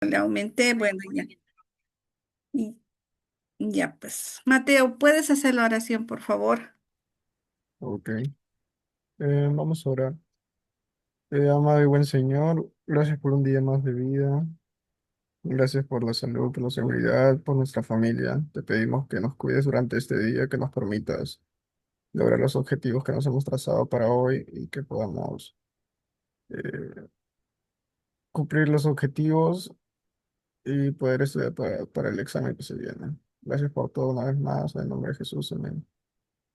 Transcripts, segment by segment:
le aumenté, bueno, ya. Y ya, pues. Mateo, ¿puedes hacer la oración, por favor? Ok, vamos a orar. Amado y buen Señor, gracias por un día más de vida. Gracias por la salud, por la seguridad, por nuestra familia. Te pedimos que nos cuides durante este día, que nos permitas lograr los objetivos que nos hemos trazado para hoy y que podamos eh, cumplir los objetivos y poder estudiar para el examen que se viene. Gracias por todo una vez más. En el nombre de Jesús, amén.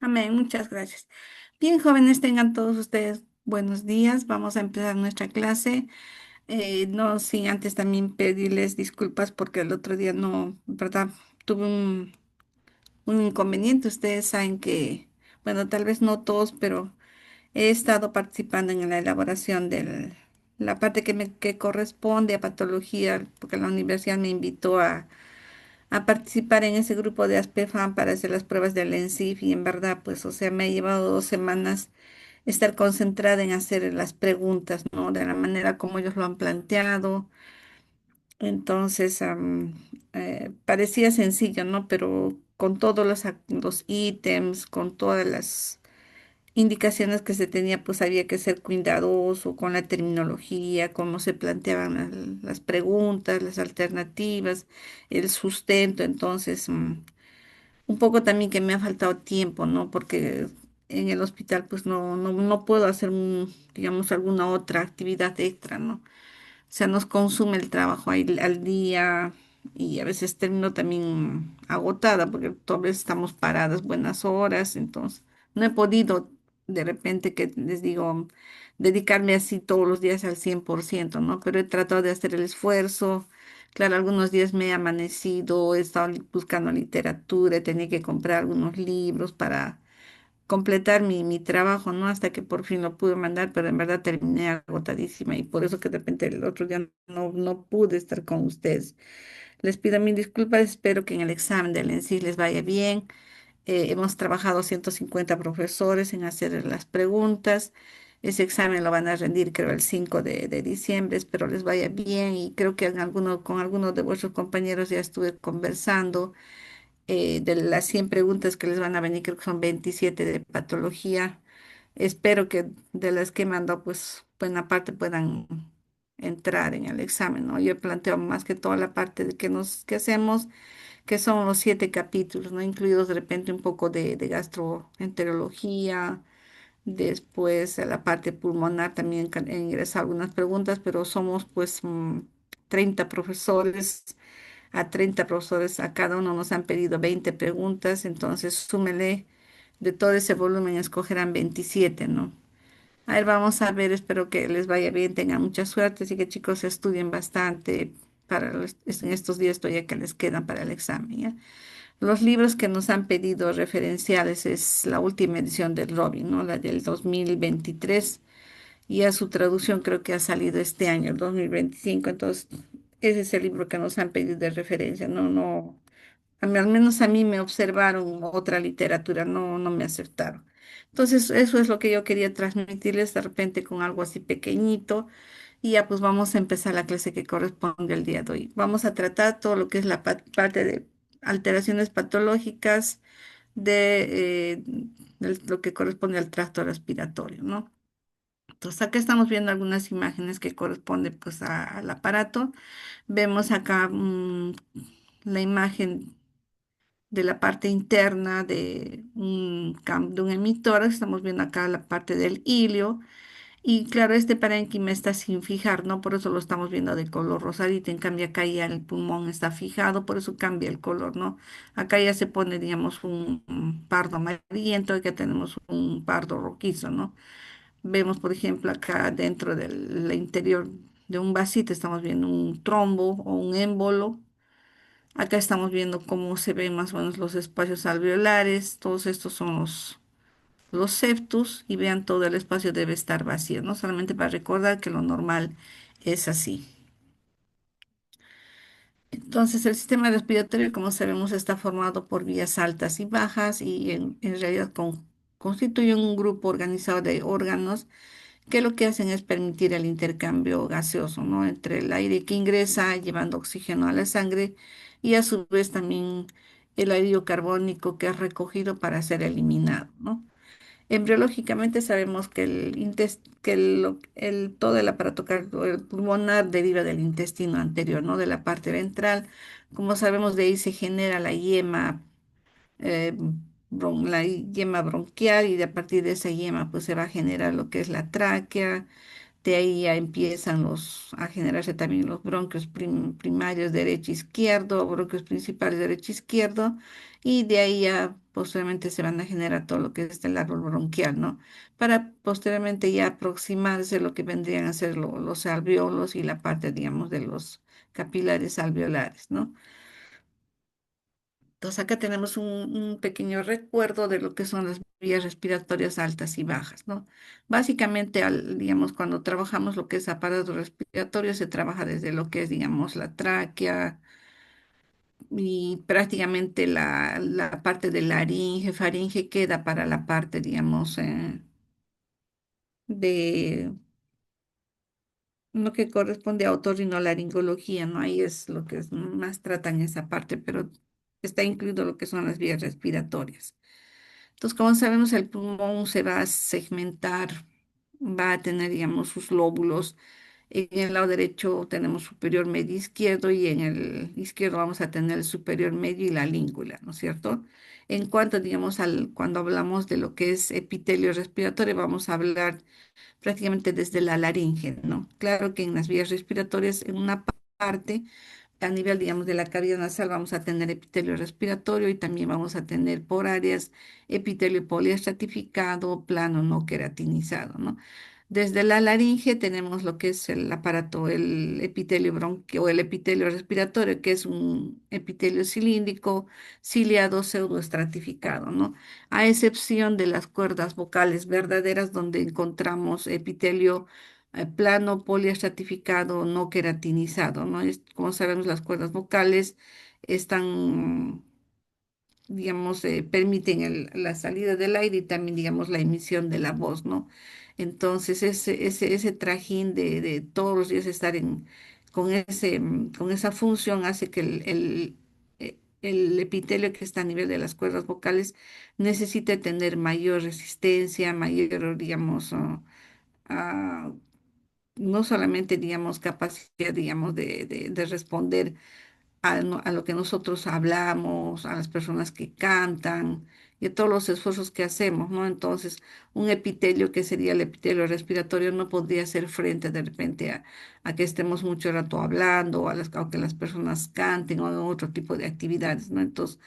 Amén, muchas gracias. Bien, jóvenes, tengan todos ustedes buenos días. Vamos a empezar nuestra clase. No sin antes también pedirles disculpas porque el otro día no, ¿verdad? Tuve un inconveniente. Ustedes saben que, bueno, tal vez no todos, pero he estado participando en la elaboración de la parte que corresponde a patología, porque la universidad me invitó a participar en ese grupo de ASPEFAM para hacer las pruebas del ENSIF y en verdad, pues, o sea, me ha llevado 2 semanas estar concentrada en hacer las preguntas, ¿no? De la manera como ellos lo han planteado. Entonces, parecía sencillo, ¿no? Pero con todos los ítems, con todas las indicaciones que se tenía, pues había que ser cuidadoso con la terminología, cómo se planteaban las preguntas, las alternativas, el sustento. Entonces, un poco también que me ha faltado tiempo, ¿no? Porque en el hospital, pues no puedo hacer, digamos, alguna otra actividad extra, ¿no? O sea, nos consume el trabajo ahí al día y a veces termino también agotada porque todavía estamos paradas buenas horas, entonces no he podido de repente que les digo dedicarme así todos los días al 100%, ¿no? Pero he tratado de hacer el esfuerzo. Claro, algunos días me he amanecido, he estado buscando literatura, he tenido que comprar algunos libros para completar mi trabajo, ¿no? Hasta que por fin lo pude mandar, pero en verdad terminé agotadísima y por eso que de repente el otro día no pude estar con ustedes. Les pido mil disculpas, espero que en el examen del ENSI les vaya bien. Hemos trabajado 150 profesores en hacer las preguntas. Ese examen lo van a rendir, creo, el 5 de diciembre. Espero les vaya bien y creo que con algunos de vuestros compañeros ya estuve conversando de las 100 preguntas que les van a venir, creo que son 27 de patología. Espero que de las que mando, pues buena parte puedan entrar en el examen, ¿no? Yo planteo más que toda la parte de que hacemos, que son los 7 capítulos, ¿no? Incluidos de repente un poco de gastroenterología, después a la parte pulmonar también ingresar algunas preguntas, pero somos pues 30 profesores a 30 profesores, a cada uno nos han pedido 20 preguntas, entonces súmele de todo ese volumen, escogerán 27, ¿no? A ver, vamos a ver, espero que les vaya bien, tengan mucha suerte, así que chicos estudien bastante en estos días todavía que les quedan para el examen, ¿ya? Los libros que nos han pedido referenciales es la última edición del Robin, ¿no? La del 2023 y a su traducción creo que ha salido este año, el 2025. Entonces ese es el libro que nos han pedido de referencia, no, al menos a mí me observaron otra literatura, no me aceptaron. Entonces eso es lo que yo quería transmitirles de repente con algo así pequeñito y ya pues vamos a empezar la clase que corresponde al día de hoy. Vamos a tratar todo lo que es la parte de alteraciones patológicas de lo que corresponde al tracto respiratorio, ¿no? Entonces acá estamos viendo algunas imágenes que corresponden pues al aparato. Vemos acá la imagen de la parte interna de un emitor. Estamos viendo acá la parte del hilio. Y claro, este parénquima está sin fijar, ¿no? Por eso lo estamos viendo de color rosadito. En cambio, acá ya el pulmón está fijado, por eso cambia el color, ¿no? Acá ya se pone, digamos, un pardo amarillento, acá tenemos un pardo rojizo, ¿no? Vemos, por ejemplo, acá dentro del interior de un vasito estamos viendo un trombo o un émbolo. Acá estamos viendo cómo se ven más o menos los espacios alveolares. Todos estos son los septus y vean todo el espacio debe estar vacío, ¿no? Solamente para recordar que lo normal es así. Entonces, el sistema respiratorio, como sabemos, está formado por vías altas y bajas y en realidad constituye un grupo organizado de órganos que lo que hacen es permitir el intercambio gaseoso, ¿no? Entre el aire que ingresa llevando oxígeno a la sangre y a su vez también el anhídrido carbónico que es recogido para ser eliminado, ¿no? Embriológicamente sabemos que todo el aparato pulmonar deriva del intestino anterior, ¿no? De la parte ventral. Como sabemos, de ahí se genera eh, la yema bronquial y de a partir de esa yema pues se va a generar lo que es la tráquea. De ahí ya empiezan a generarse también los bronquios primarios derecho e izquierdo, bronquios principales derecho e izquierdo, y de ahí ya posteriormente se van a generar todo lo que es el árbol bronquial, ¿no? Para posteriormente ya aproximarse lo que vendrían a ser los alvéolos y la parte, digamos, de los capilares alveolares, ¿no? Entonces acá tenemos un pequeño recuerdo de lo que son las vías respiratorias altas y bajas, ¿no? Básicamente, digamos, cuando trabajamos lo que es aparato respiratorio, se trabaja desde lo que es, digamos, la tráquea y prácticamente la parte de laringe, faringe queda para la parte, digamos, de lo que corresponde a otorrinolaringología, ¿no? Ahí es lo que más tratan esa parte, pero está incluido lo que son las vías respiratorias. Entonces, como sabemos, el pulmón se va a segmentar, va a tener, digamos, sus lóbulos. En el lado derecho tenemos superior, medio, izquierdo y en el izquierdo vamos a tener el superior, medio y la língula, ¿no es cierto? En cuanto, digamos, cuando hablamos de lo que es epitelio respiratorio, vamos a hablar prácticamente desde la laringe, ¿no? Claro que en las vías respiratorias, en una parte a nivel, digamos, de la cavidad nasal vamos a tener epitelio respiratorio y también vamos a tener por áreas epitelio poliestratificado, plano no queratinizado, ¿no? Desde la laringe tenemos lo que es el aparato, el epitelio bronquio o el epitelio respiratorio, que es un epitelio cilíndrico, ciliado, pseudoestratificado, ¿no? A excepción de las cuerdas vocales verdaderas, donde encontramos epitelio plano poliestratificado no queratinizado, ¿no? Como sabemos, las cuerdas vocales están, digamos, permiten la salida del aire y también, digamos, la emisión de la voz, ¿no? Entonces, ese trajín de todos los días estar con esa función hace que el epitelio que está a nivel de las cuerdas vocales necesite tener mayor resistencia, mayor, digamos, ah, no solamente, digamos, capacidad, digamos, de responder a lo que nosotros hablamos, a las personas que cantan y a todos los esfuerzos que hacemos, ¿no? Entonces, un epitelio que sería el epitelio respiratorio no podría hacer frente de repente a que estemos mucho rato hablando o a que las personas canten o hagan otro tipo de actividades, ¿no? Entonces,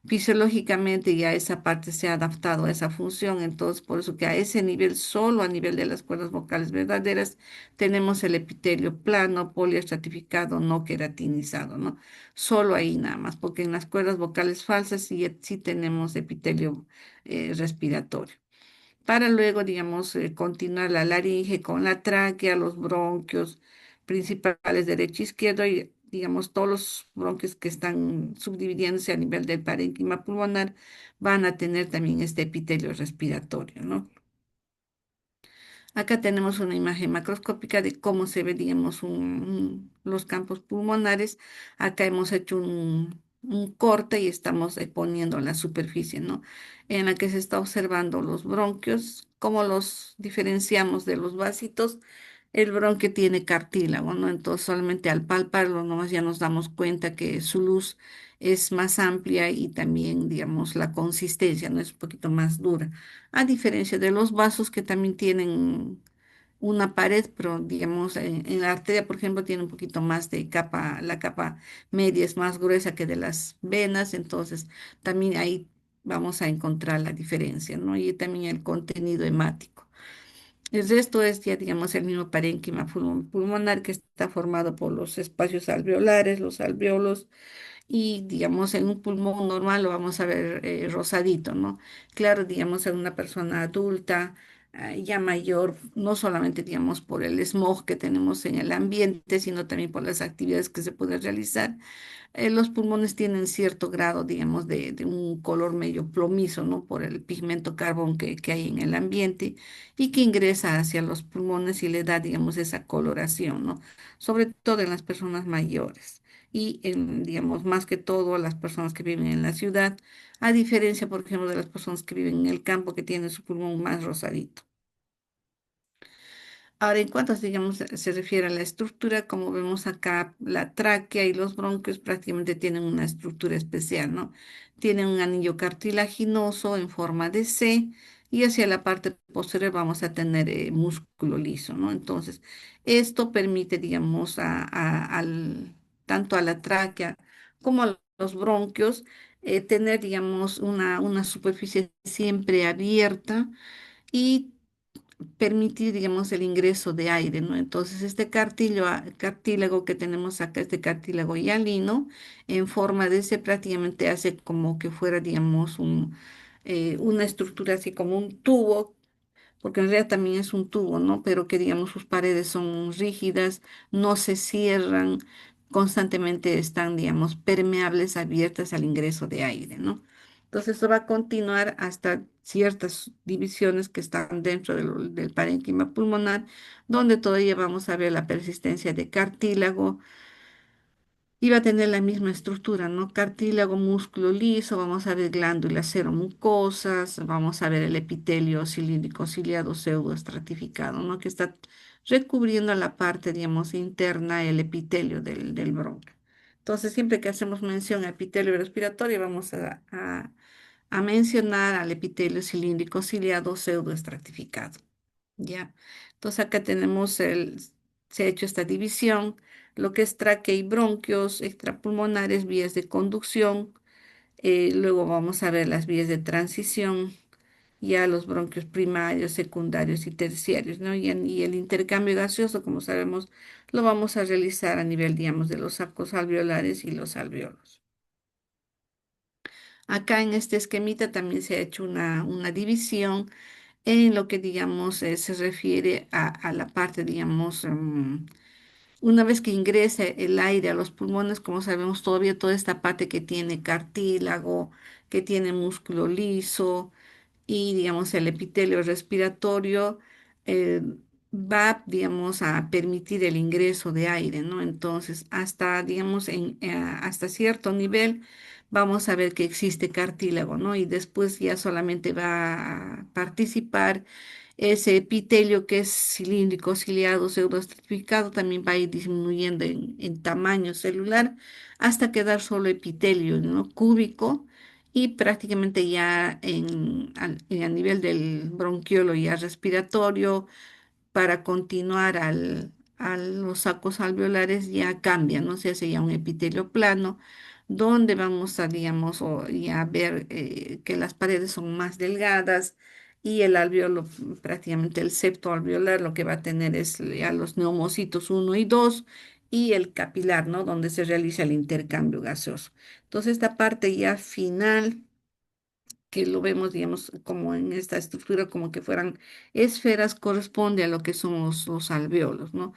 fisiológicamente ya esa parte se ha adaptado a esa función, entonces por eso que a ese nivel, solo a nivel de las cuerdas vocales verdaderas, tenemos el epitelio plano, poliestratificado, no queratinizado, ¿no? Solo ahí nada más, porque en las cuerdas vocales falsas sí tenemos epitelio respiratorio para luego, digamos, continuar la laringe con la tráquea, los bronquios principales derecho e izquierdo y, digamos, todos los bronquios que están subdividiéndose a nivel del parénquima pulmonar van a tener también este epitelio respiratorio, ¿no? Acá tenemos una imagen macroscópica de cómo se ve, digamos, los campos pulmonares. Acá hemos hecho un corte y estamos poniendo la superficie, ¿no? En la que se está observando los bronquios, cómo los diferenciamos de los vasitos. El bronquio tiene cartílago, ¿no? Entonces, solamente al palparlo, nomás ya nos damos cuenta que su luz es más amplia y también, digamos, la consistencia, ¿no? Es un poquito más dura a diferencia de los vasos que también tienen una pared, pero digamos en la arteria, por ejemplo, tiene un poquito más de capa, la capa media es más gruesa que de las venas, entonces también ahí vamos a encontrar la diferencia, ¿no? Y también el contenido hemático. El resto es ya, digamos, el mismo parénquima pulmonar que está formado por los espacios alveolares, los alvéolos, y digamos en un pulmón normal lo vamos a ver rosadito, ¿no? Claro, digamos en una persona adulta ya mayor, no solamente, digamos, por el smog que tenemos en el ambiente, sino también por las actividades que se pueden realizar. Los pulmones tienen cierto grado, digamos, de un color medio plomizo, ¿no? Por el pigmento carbón que hay en el ambiente y que ingresa hacia los pulmones y le da, digamos, esa coloración, ¿no? Sobre todo en las personas mayores y, digamos, más que todo las personas que viven en la ciudad, a diferencia, por ejemplo, de las personas que viven en el campo que tienen su pulmón más rosadito. Ahora, en cuanto, digamos, se refiere a la estructura, como vemos acá, la tráquea y los bronquios prácticamente tienen una estructura especial, ¿no? Tienen un anillo cartilaginoso en forma de C y hacia la parte posterior vamos a tener músculo liso, ¿no? Entonces, esto permite, digamos, tanto a la tráquea como a los bronquios tener, digamos, una superficie siempre abierta y permitir, digamos, el ingreso de aire, ¿no? Entonces, este cartílago que tenemos acá, este cartílago hialino, en forma de C, prácticamente hace como que fuera, digamos, una estructura así como un tubo porque en realidad también es un tubo, ¿no? Pero que digamos sus paredes son rígidas, no se cierran, constantemente están, digamos, permeables, abiertas al ingreso de aire, ¿no? Entonces esto va a continuar hasta ciertas divisiones que están dentro del parénquima pulmonar, donde todavía vamos a ver la persistencia de cartílago, iba a tener la misma estructura, ¿no? Cartílago, músculo liso, vamos a ver glándulas seromucosas, vamos a ver el epitelio cilíndrico ciliado pseudoestratificado, ¿no? Que está recubriendo la parte, digamos, interna, el epitelio del bronquio. Entonces, siempre que hacemos mención a epitelio respiratorio, vamos a mencionar al epitelio cilíndrico ciliado pseudoestratificado. Ya. Entonces acá tenemos se ha hecho esta división, lo que es tráquea y bronquios, extrapulmonares, vías de conducción. Luego vamos a ver las vías de transición, ya los bronquios primarios, secundarios y terciarios, ¿no? Y el intercambio gaseoso, como sabemos, lo vamos a realizar a nivel, digamos, de los sacos alveolares y los alveolos. Acá en este esquemita también se ha hecho una división en lo que, digamos, se refiere a la parte, digamos, una vez que ingresa el aire a los pulmones, como sabemos, todavía toda esta parte que tiene cartílago, que tiene músculo liso, y, digamos, el epitelio respiratorio eh, va, digamos, a permitir el ingreso de aire, ¿no? Entonces, hasta, digamos, hasta cierto nivel vamos a ver que existe cartílago, ¿no? Y después ya solamente va a participar ese epitelio que es cilíndrico, ciliado, pseudoestratificado, también va a ir disminuyendo en tamaño celular hasta quedar solo epitelio, ¿no? Cúbico y prácticamente ya a nivel del bronquiolo ya respiratorio, para continuar a los sacos alveolares ya cambia, ¿no? Se hace ya un epitelio plano, donde vamos a, digamos, ya ver que las paredes son más delgadas y el alveolo, prácticamente el septo alveolar, lo que va a tener es ya los neumocitos uno y 2 y el capilar, ¿no? Donde se realiza el intercambio gaseoso. Entonces, esta parte ya final que lo vemos, digamos, como en esta estructura, como que fueran esferas, corresponde a lo que son los alvéolos, ¿no?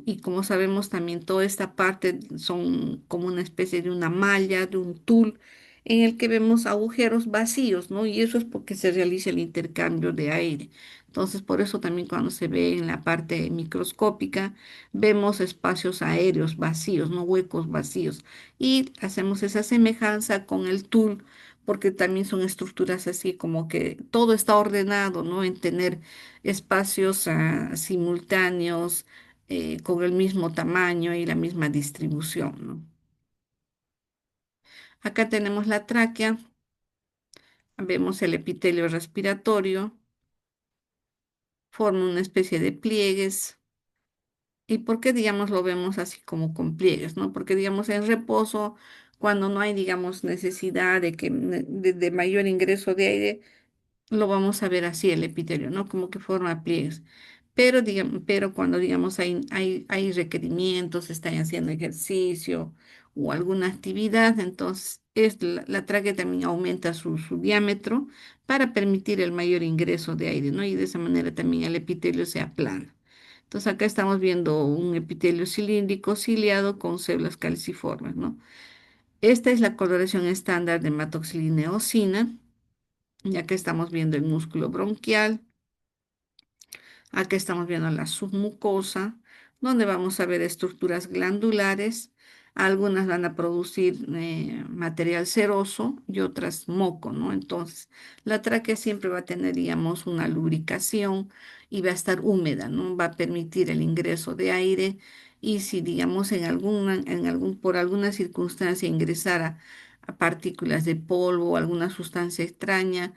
Y como sabemos también, toda esta parte son como una especie de una malla, de un tul, en el que vemos agujeros vacíos, ¿no? Y eso es porque se realiza el intercambio de aire. Entonces, por eso también cuando se ve en la parte microscópica, vemos espacios aéreos vacíos, ¿no? Huecos vacíos. Y hacemos esa semejanza con el tul porque también son estructuras así como que todo está ordenado, ¿no? En tener espacios simultáneos con el mismo tamaño y la misma distribución, ¿no? Acá tenemos la tráquea, vemos el epitelio respiratorio, forma una especie de pliegues. ¿Y por qué, digamos, lo vemos así como con pliegues, ¿no? Porque, digamos, en reposo, cuando no hay, digamos, necesidad de mayor ingreso de aire, lo vamos a ver así el epitelio, ¿no? Como que forma pliegues. Pero cuando, digamos, hay requerimientos, están haciendo ejercicio o alguna actividad, entonces la tráquea también aumenta su diámetro para permitir el mayor ingreso de aire, ¿no? Y de esa manera también el epitelio se aplana. Entonces acá estamos viendo un epitelio cilíndrico ciliado con células caliciformes, ¿no? Esta es la coloración estándar de hematoxilina eosina, ya que estamos viendo el músculo bronquial. Acá estamos viendo la submucosa, donde vamos a ver estructuras glandulares. Algunas van a producir material seroso y otras moco, ¿no? Entonces, la tráquea siempre va a tener, digamos, una lubricación y va a estar húmeda, ¿no? Va a permitir el ingreso de aire y si, digamos, por alguna circunstancia ingresara a partículas de polvo o alguna sustancia extraña,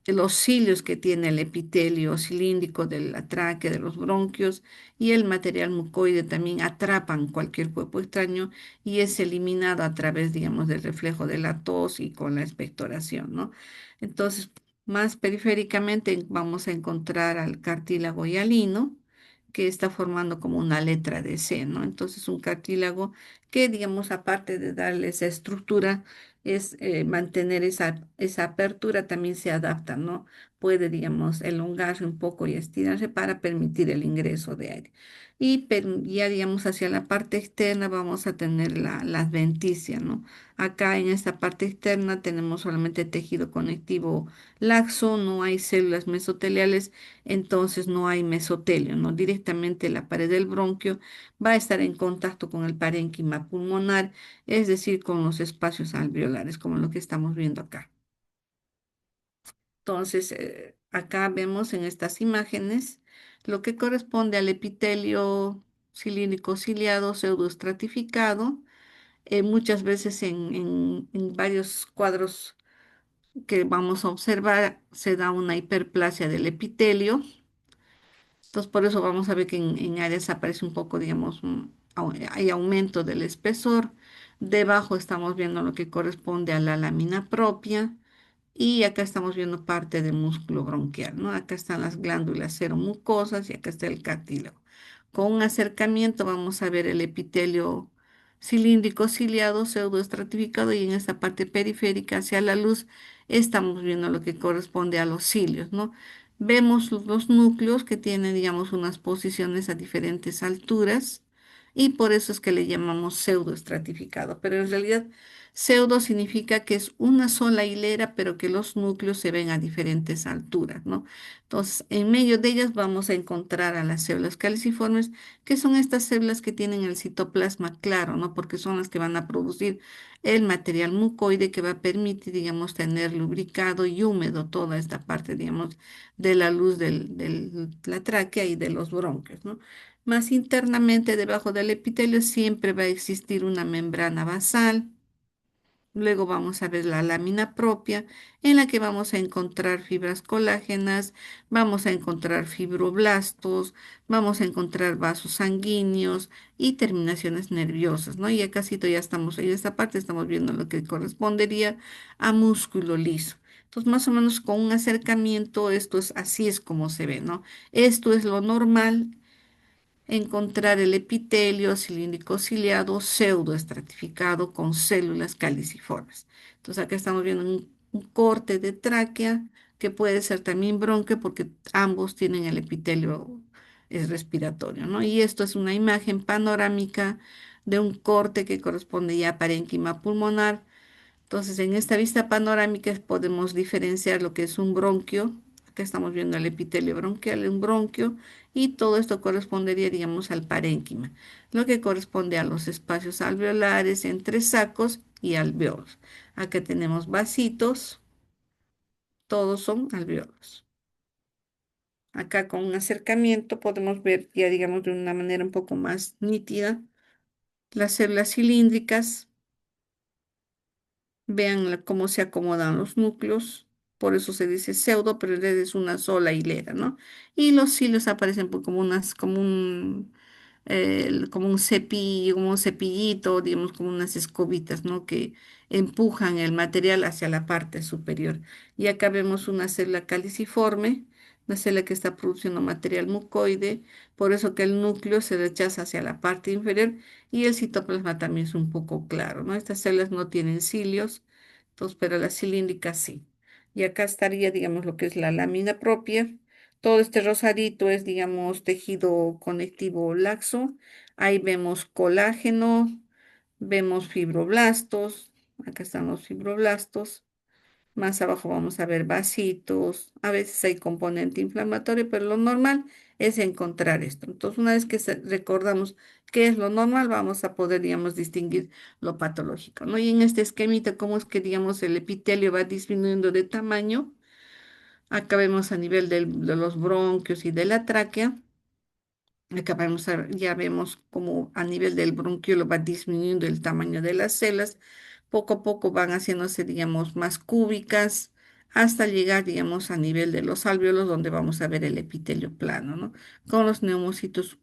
los cilios que tiene el epitelio cilíndrico de la tráquea, de los bronquios y el material mucoide también atrapan cualquier cuerpo extraño y es eliminado a través, digamos, del reflejo de la tos y con la expectoración, ¿no? Entonces, más periféricamente vamos a encontrar al cartílago hialino, que está formando como una letra de C, ¿no? Entonces, un cartílago que, digamos, aparte de darle esa estructura, es mantener esa apertura, también se adapta, ¿no? Puede, digamos, elongarse un poco y estirarse para permitir el ingreso de aire. Y ya, digamos, hacia la parte externa vamos a tener la adventicia, ¿no? Acá en esta parte externa tenemos solamente tejido conectivo laxo, no hay células mesoteliales, entonces no hay mesotelio, ¿no? Directamente la pared del bronquio va a estar en contacto con el parénquima pulmonar, es decir, con los espacios alveolares, como lo que estamos viendo acá. Entonces, acá vemos en estas imágenes lo que corresponde al epitelio cilíndrico ciliado pseudoestratificado, muchas veces en varios cuadros que vamos a observar se da una hiperplasia del epitelio. Entonces, por eso vamos a ver que en áreas aparece un poco, digamos, hay aumento del espesor. Debajo estamos viendo lo que corresponde a la lámina propia. Y acá estamos viendo parte del músculo bronquial, ¿no? Acá están las glándulas seromucosas y acá está el cartílago. Con un acercamiento vamos a ver el epitelio cilíndrico ciliado, pseudoestratificado y en esta parte periférica hacia la luz estamos viendo lo que corresponde a los cilios, ¿no? Vemos los núcleos que tienen, digamos, unas posiciones a diferentes alturas y por eso es que le llamamos pseudoestratificado, pero en realidad pseudo significa que es una sola hilera, pero que los núcleos se ven a diferentes alturas, ¿no? Entonces, en medio de ellas vamos a encontrar a las células caliciformes, que son estas células que tienen el citoplasma claro, ¿no? Porque son las que van a producir el material mucoide que va a permitir, digamos, tener lubricado y húmedo toda esta parte, digamos, de la luz de la tráquea y de los bronquios, ¿no? Más internamente, debajo del epitelio, siempre va a existir una membrana basal. Luego vamos a ver la lámina propia en la que vamos a encontrar fibras colágenas, vamos a encontrar fibroblastos, vamos a encontrar vasos sanguíneos y terminaciones nerviosas, ¿no? Y acá sí ya estamos, en esta parte estamos viendo lo que correspondería a músculo liso. Entonces, más o menos con un acercamiento, así es como se ve, ¿no? Esto es lo normal, encontrar el epitelio cilíndrico ciliado pseudoestratificado con células caliciformes. Entonces acá estamos viendo un corte de tráquea que puede ser también bronquio porque ambos tienen el epitelio respiratorio, ¿no? Y esto es una imagen panorámica de un corte que corresponde ya a parénquima pulmonar. Entonces, en esta vista panorámica podemos diferenciar lo que es un bronquio. Acá estamos viendo el epitelio bronquial, un bronquio, y todo esto correspondería, digamos, al parénquima, lo que corresponde a los espacios alveolares entre sacos y alveolos. Acá tenemos vasitos, todos son alveolos. Acá con un acercamiento podemos ver ya, digamos, de una manera un poco más nítida las células cilíndricas. Vean cómo se acomodan los núcleos, por eso se dice pseudo, pero en realidad es una sola hilera, ¿no? Y los cilios aparecen como un cepillo, como un cepillito, digamos, como unas escobitas, ¿no? Que empujan el material hacia la parte superior. Y acá vemos una célula caliciforme, una célula que está produciendo material mucoide, por eso que el núcleo se rechaza hacia la parte inferior y el citoplasma también es un poco claro, ¿no? Estas células no tienen cilios, entonces, pero la cilíndrica sí. Y acá estaría, digamos, lo que es la lámina propia. Todo este rosadito es, digamos, tejido conectivo laxo. Ahí vemos colágeno, vemos fibroblastos. Acá están los fibroblastos. Más abajo vamos a ver vasitos. A veces hay componente inflamatorio, pero lo normal es encontrar esto. Entonces, una vez que recordamos qué es lo normal, vamos a poder, digamos, distinguir lo patológico, ¿no? Y en este esquemita, cómo es que, digamos, el epitelio va disminuyendo de tamaño. Acá vemos a nivel de los bronquios y de la tráquea. Acá ya vemos cómo a nivel del bronquiolo va disminuyendo el tamaño de las células. Poco a poco van haciéndose, digamos, más cúbicas hasta llegar, digamos, a nivel de los alvéolos, donde vamos a ver el epitelio plano, ¿no? Con los neumocitos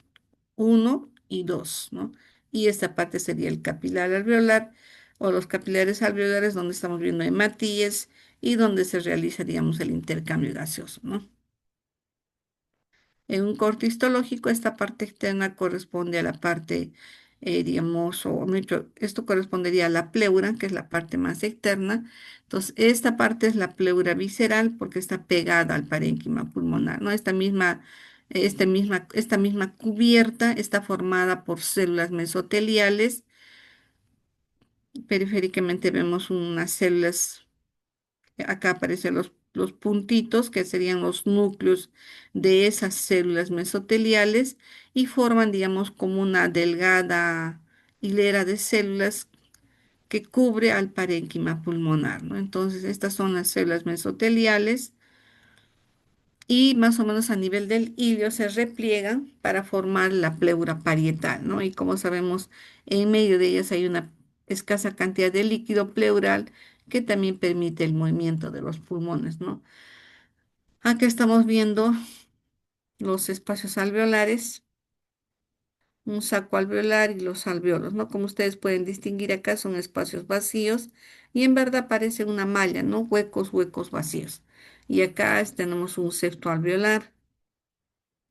uno y 2, ¿no? Y esta parte sería el capilar alveolar o los capilares alveolares, donde estamos viendo hematíes y donde se realiza, digamos, el intercambio gaseoso, ¿no? En un corte histológico, esta parte externa corresponde a la parte, digamos, o mejor dicho, esto correspondería a la pleura, que es la parte más externa. Entonces, esta parte es la pleura visceral porque está pegada al parénquima pulmonar, ¿no? Esta misma cubierta está formada por células mesoteliales. Periféricamente vemos unas células. Acá aparecen los puntitos que serían los núcleos de esas células mesoteliales y forman, digamos, como una delgada hilera de células que cubre al parénquima pulmonar, ¿no? Entonces, estas son las células mesoteliales y más o menos a nivel del hilio se repliegan para formar la pleura parietal, ¿no? Y como sabemos, en medio de ellas hay una escasa cantidad de líquido pleural que también permite el movimiento de los pulmones, ¿no? Acá estamos viendo los espacios alveolares, un saco alveolar y los alveolos, ¿no? Como ustedes pueden distinguir acá son espacios vacíos y en verdad parece una malla, ¿no? Huecos, huecos vacíos. Y acá tenemos un septo alveolar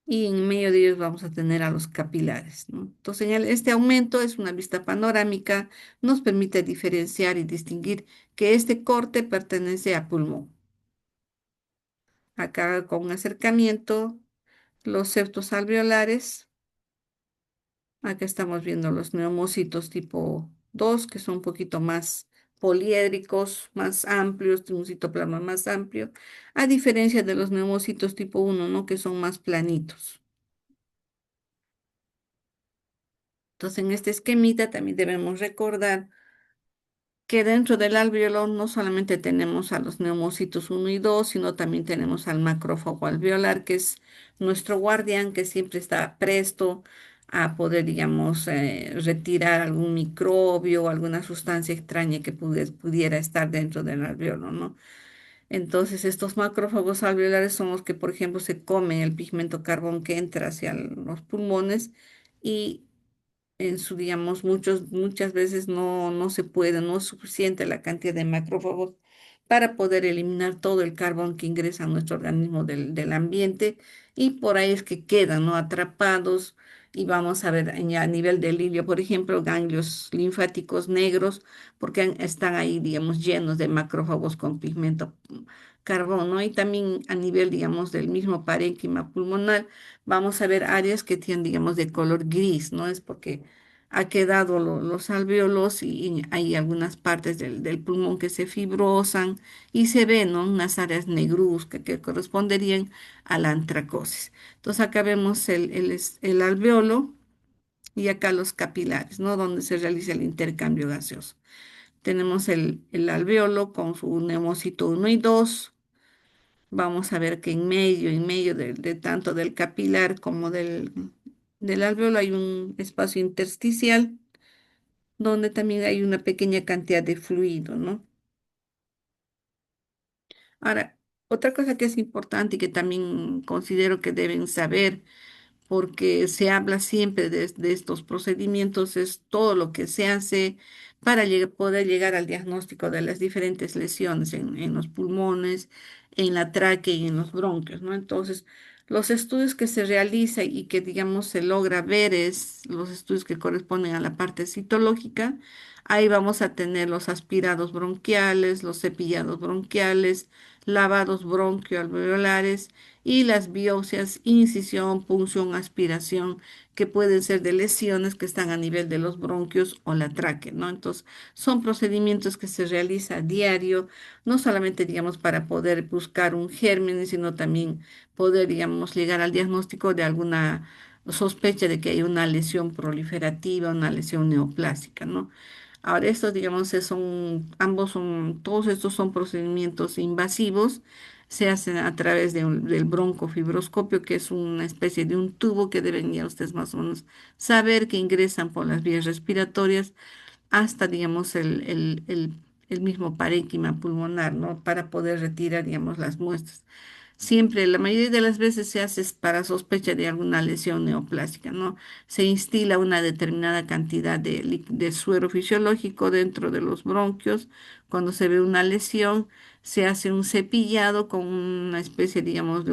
y en medio de ellos vamos a tener a los capilares, ¿no? Entonces, este aumento es una vista panorámica, nos permite diferenciar y distinguir que este corte pertenece a pulmón. Acá con un acercamiento, los septos alveolares. Acá estamos viendo los neumocitos tipo 2 que son un poquito más poliédricos, más amplios, tienen un citoplasma más amplio, a diferencia de los neumocitos tipo 1, ¿no? Que son más planitos. Entonces, en este esquemita también debemos recordar que dentro del alveolo no solamente tenemos a los neumocitos uno y 2, sino también tenemos al macrófago alveolar, que es nuestro guardián que siempre está presto a poder, digamos, retirar algún microbio o alguna sustancia extraña que pudiera estar dentro del alveolo, ¿no? Entonces, estos macrófagos alveolares son los que, por ejemplo, se comen el pigmento carbón que entra hacia los pulmones y en su, digamos, muchas veces no se puede, no es suficiente la cantidad de macrófagos para poder eliminar todo el carbón que ingresa a nuestro organismo del ambiente y por ahí es que quedan, ¿no? Atrapados y vamos a ver a nivel del hilio, por ejemplo, ganglios linfáticos negros, porque están ahí, digamos, llenos de macrófagos con pigmento carbón, ¿no? Y también a nivel, digamos, del mismo parénquima pulmonar, vamos a ver áreas que tienen, digamos, de color gris, ¿no? Es porque ha quedado los alvéolos y hay algunas partes del pulmón que se fibrosan y se ven, ¿no? Unas áreas negruzcas que corresponderían a la antracosis. Entonces acá vemos el alvéolo y acá los capilares, ¿no? Donde se realiza el intercambio gaseoso. Tenemos el alvéolo con su neumocito uno y 2. Vamos a ver que en medio de tanto del capilar como del alvéolo hay un espacio intersticial donde también hay una pequeña cantidad de fluido, ¿no? Ahora, otra cosa que es importante y que también considero que deben saber, porque se habla siempre de estos procedimientos, es todo lo que se hace para poder llegar al diagnóstico de las diferentes lesiones en los pulmones, en la tráquea y en los bronquios, ¿no? Entonces, los estudios que se realizan y que, digamos, se logra ver es los estudios que corresponden a la parte citológica. Ahí vamos a tener los aspirados bronquiales, los cepillados bronquiales, lavados bronquioalveolares y las biopsias, incisión, punción, aspiración, que pueden ser de lesiones que están a nivel de los bronquios o la tráquea, ¿no? Entonces, son procedimientos que se realiza a diario, no solamente, digamos, para poder buscar un germen, sino también poder, digamos, llegar al diagnóstico de alguna sospecha de que hay una lesión proliferativa, una lesión neoplásica, ¿no? Ahora, estos, digamos, todos estos son procedimientos invasivos, se hacen a través del broncofibroscopio, que es una especie de un tubo que deben ya ustedes más o menos saber que ingresan por las vías respiratorias hasta, digamos, el mismo parénquima pulmonar, ¿no? Para poder retirar, digamos, las muestras. Siempre, la mayoría de las veces se hace es para sospecha de alguna lesión neoplástica, ¿no? Se instila una determinada cantidad de suero fisiológico dentro de los bronquios. Cuando se ve una lesión, se hace un cepillado con una especie, digamos,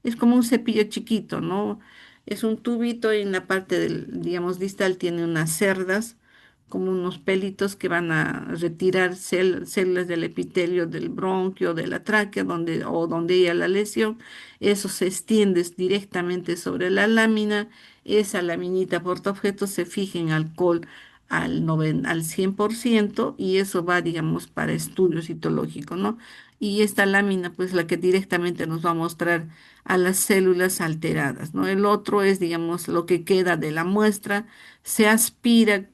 es como un cepillo chiquito, ¿no? Es un tubito y en la parte del, digamos, distal tiene unas cerdas como unos pelitos que van a retirar células del epitelio del bronquio, de la tráquea, donde haya la lesión. Eso se extiende directamente sobre la lámina. Esa laminita portaobjeto se fija en alcohol al 100% y eso va, digamos, para estudio citológico, ¿no? Y esta lámina, pues, la que directamente nos va a mostrar a las células alteradas, ¿no? El otro es, digamos, lo que queda de la muestra, se aspira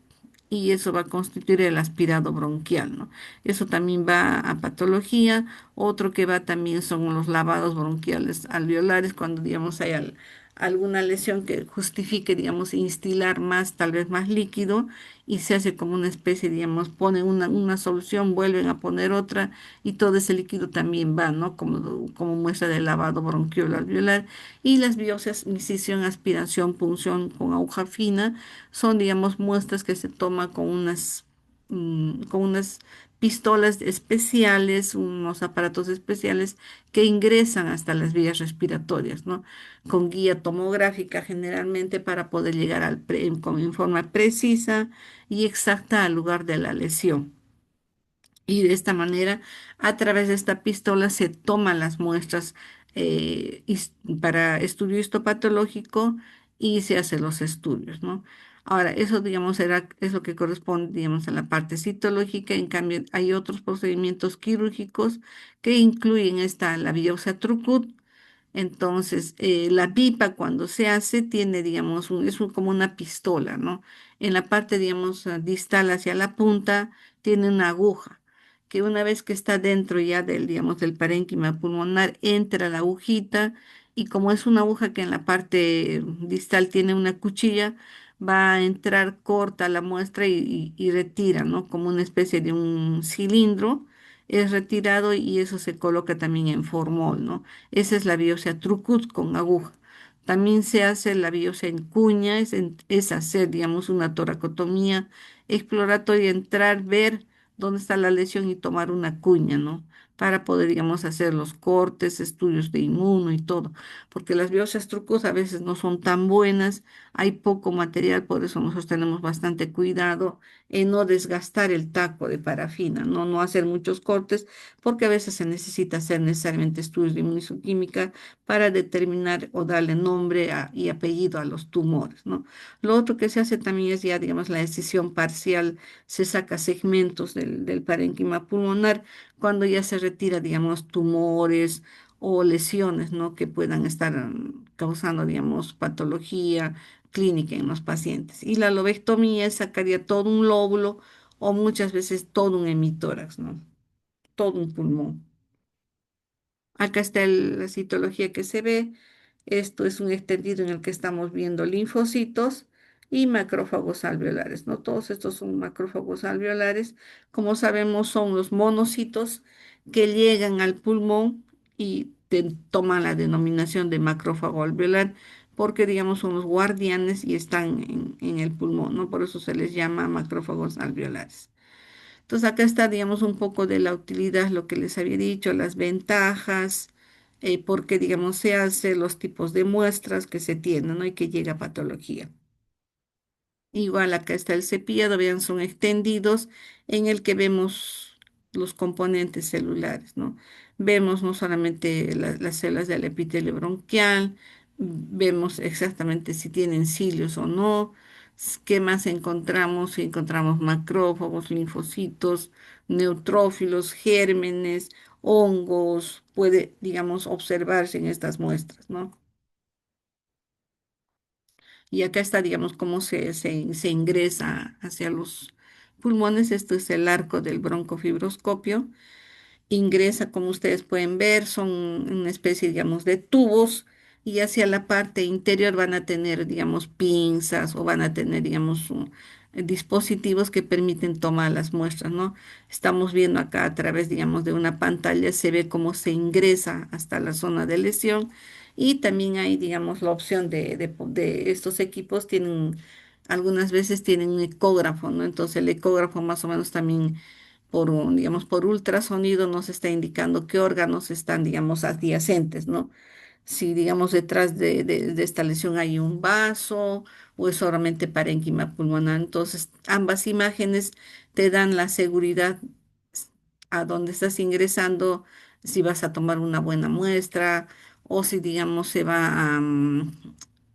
y eso va a constituir el aspirado bronquial, ¿no? Eso también va a patología. Otro que va también son los lavados bronquiales alveolares, cuando, digamos, hay alguna lesión que justifique, digamos, instilar más, tal vez más líquido, y se hace como una especie, digamos, ponen una solución, vuelven a poner otra, y todo ese líquido también va, ¿no? Como muestra de lavado bronquial alveolar. Y las biopsias, incisión, aspiración, punción con aguja fina son, digamos, muestras que se toman con unas pistolas especiales, unos aparatos especiales que ingresan hasta las vías respiratorias, ¿no? Con guía tomográfica generalmente para poder llegar en forma precisa y exacta al lugar de la lesión. Y de esta manera, a través de esta pistola se toman las muestras para estudio histopatológico y se hacen los estudios, ¿no? Ahora, eso, digamos, es lo que corresponde, digamos, a la parte citológica. En cambio, hay otros procedimientos quirúrgicos que incluyen la biopsia Trucut. Entonces, la pipa cuando se hace tiene, digamos, como una pistola, ¿no? En la parte, digamos, distal hacia la punta tiene una aguja que una vez que está dentro ya digamos, del parénquima pulmonar, entra la agujita y como es una aguja que en la parte distal tiene una cuchilla, va a entrar, corta la muestra y retira, ¿no? Como una especie de un cilindro, es retirado y eso se coloca también en formol, ¿no? Esa es la biopsia Trucut con aguja. También se hace la biopsia en cuña, es hacer, digamos, una toracotomía exploratoria, entrar, ver dónde está la lesión y tomar una cuña, ¿no? Para poder, digamos, hacer los cortes, estudios de inmuno y todo, porque las biopsias trucos a veces no son tan buenas, hay poco material, por eso nosotros tenemos bastante cuidado en no desgastar el taco de parafina, ¿no? No hacer muchos cortes, porque a veces se necesita hacer necesariamente estudios de inmunistoquímica para determinar o darle nombre y apellido a los tumores, ¿no? Lo otro que se hace también es ya, digamos, la decisión parcial, se saca segmentos del parénquima pulmonar cuando ya se retira, digamos, tumores o lesiones, ¿no? Que puedan estar causando, digamos, patología clínica en los pacientes. Y la lobectomía sacaría todo un lóbulo o muchas veces todo un hemitórax, ¿no? Todo un pulmón. Acá está la citología que se ve. Esto es un extendido en el que estamos viendo linfocitos y macrófagos alveolares, ¿no? Todos estos son macrófagos alveolares. Como sabemos, son los monocitos que llegan al pulmón y toman la denominación de macrófago alveolar. porque, digamos, son los guardianes y están en el pulmón, ¿no? Por eso se les llama macrófagos alveolares. Entonces, acá está, digamos, un poco de la utilidad, lo que les había dicho, las ventajas, por qué, digamos, se hace, los tipos de muestras que se tienen, ¿no? Y que llega a patología. Igual acá está el cepillado, vean, son extendidos en el que vemos los componentes celulares, ¿no? Vemos no solamente las células del epitelio bronquial, vemos exactamente si tienen cilios o no, qué más encontramos, si encontramos macrófagos, linfocitos, neutrófilos, gérmenes, hongos, puede, digamos, observarse en estas muestras, ¿no? Y acá está, digamos, cómo se ingresa hacia los pulmones. Esto es el arco del broncofibroscopio. Ingresa, como ustedes pueden ver, son una especie, digamos, de tubos y hacia la parte interior van a tener, digamos, pinzas o van a tener, digamos, dispositivos que permiten tomar las muestras, ¿no? Estamos viendo acá a través, digamos, de una pantalla, se ve cómo se ingresa hasta la zona de lesión y también hay, digamos, la opción de estos equipos tienen, algunas veces tienen un ecógrafo, ¿no? Entonces el ecógrafo más o menos también digamos, por ultrasonido nos está indicando qué órganos están, digamos, adyacentes, ¿no? Si, digamos, detrás de esta lesión hay un vaso o es solamente parénquima pulmonar. Entonces, ambas imágenes te dan la seguridad a dónde estás ingresando, si vas a tomar una buena muestra o si, digamos, se va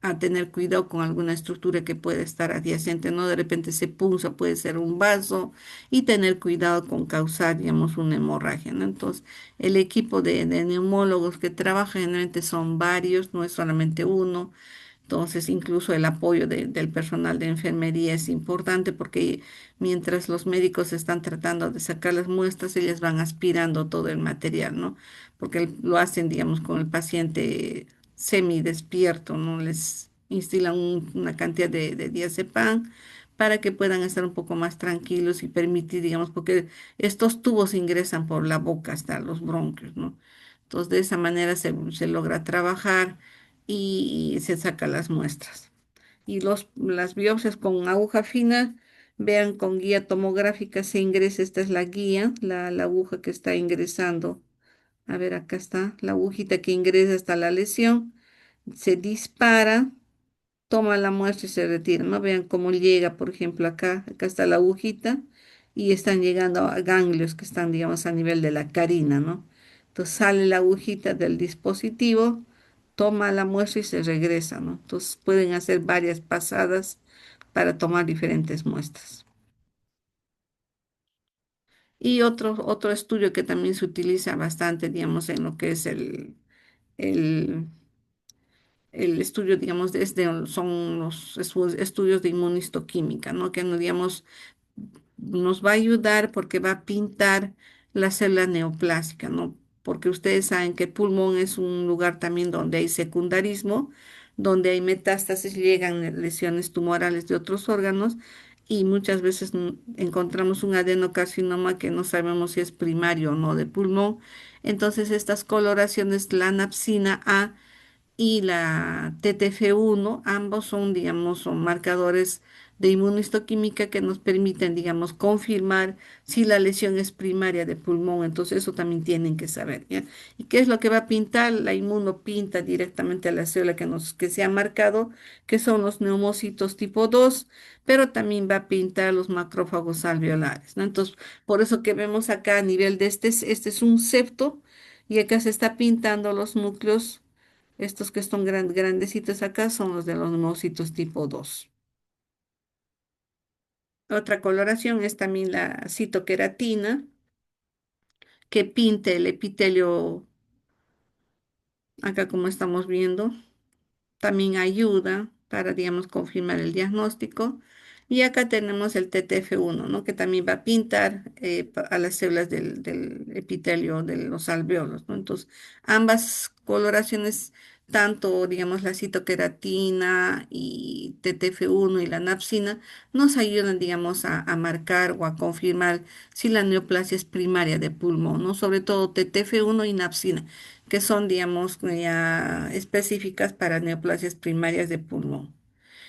a tener cuidado con alguna estructura que puede estar adyacente, ¿no? De repente se punza, puede ser un vaso y tener cuidado con causar, digamos, una hemorragia, ¿no? Entonces, el equipo de neumólogos que trabaja generalmente son varios, no es solamente uno. Entonces, incluso el apoyo del personal de enfermería es importante porque mientras los médicos están tratando de sacar las muestras, ellas van aspirando todo el material, ¿no? Porque lo hacen, digamos, con el paciente semidespierto, ¿no? Les instilan una cantidad de diazepam para que puedan estar un poco más tranquilos y permitir, digamos, porque estos tubos ingresan por la boca hasta los bronquios, ¿no? Entonces, de esa manera se logra trabajar y se sacan las muestras. Y las biopsias con aguja fina, vean con guía tomográfica se ingresa, esta es la guía, la aguja que está ingresando. A ver, acá está la agujita que ingresa hasta la lesión, se dispara, toma la muestra y se retira, ¿no? Vean cómo llega, por ejemplo, acá está la agujita y están llegando a ganglios que están, digamos, a nivel de la carina, ¿no? Entonces sale la agujita del dispositivo, toma la muestra y se regresa, ¿no? Entonces pueden hacer varias pasadas para tomar diferentes muestras. Y otro estudio que también se utiliza bastante, digamos, en lo que es el, el estudio, digamos, son los estudios de inmunistoquímica, ¿no? Que, no, digamos, nos va a ayudar porque va a pintar la célula neoplásica, ¿no? Porque ustedes saben que el pulmón es un lugar también donde hay secundarismo, donde hay metástasis, llegan lesiones tumorales de otros órganos y muchas veces encontramos un adenocarcinoma que no sabemos si es primario o no de pulmón. Entonces, estas coloraciones, la anapsina A y la TTF1, ambos son, digamos, son marcadores de inmunohistoquímica que nos permiten, digamos, confirmar si la lesión es primaria de pulmón. Entonces, eso también tienen que saber, ¿ya? ¿Y qué es lo que va a pintar? La inmuno pinta directamente a la célula que se ha marcado, que son los neumocitos tipo 2, pero también va a pintar los macrófagos alveolares, ¿no? Entonces, por eso que vemos acá a nivel de este es un septo y acá se está pintando los núcleos estos que son grandecitos acá son los de los monocitos tipo 2. Otra coloración es también la citoqueratina, que pinta el epitelio, acá como estamos viendo. También ayuda para, digamos, confirmar el diagnóstico. Y acá tenemos el TTF1, ¿no? Que también va a pintar a las células del epitelio de los alveolos, ¿no? Entonces, ambas coloraciones tanto, digamos, la citoqueratina y TTF1 y la napsina nos ayudan, digamos, a marcar o a confirmar si la neoplasia es primaria de pulmón, ¿no? Sobre todo TTF1 y napsina, que son, digamos, ya específicas para neoplasias primarias de pulmón.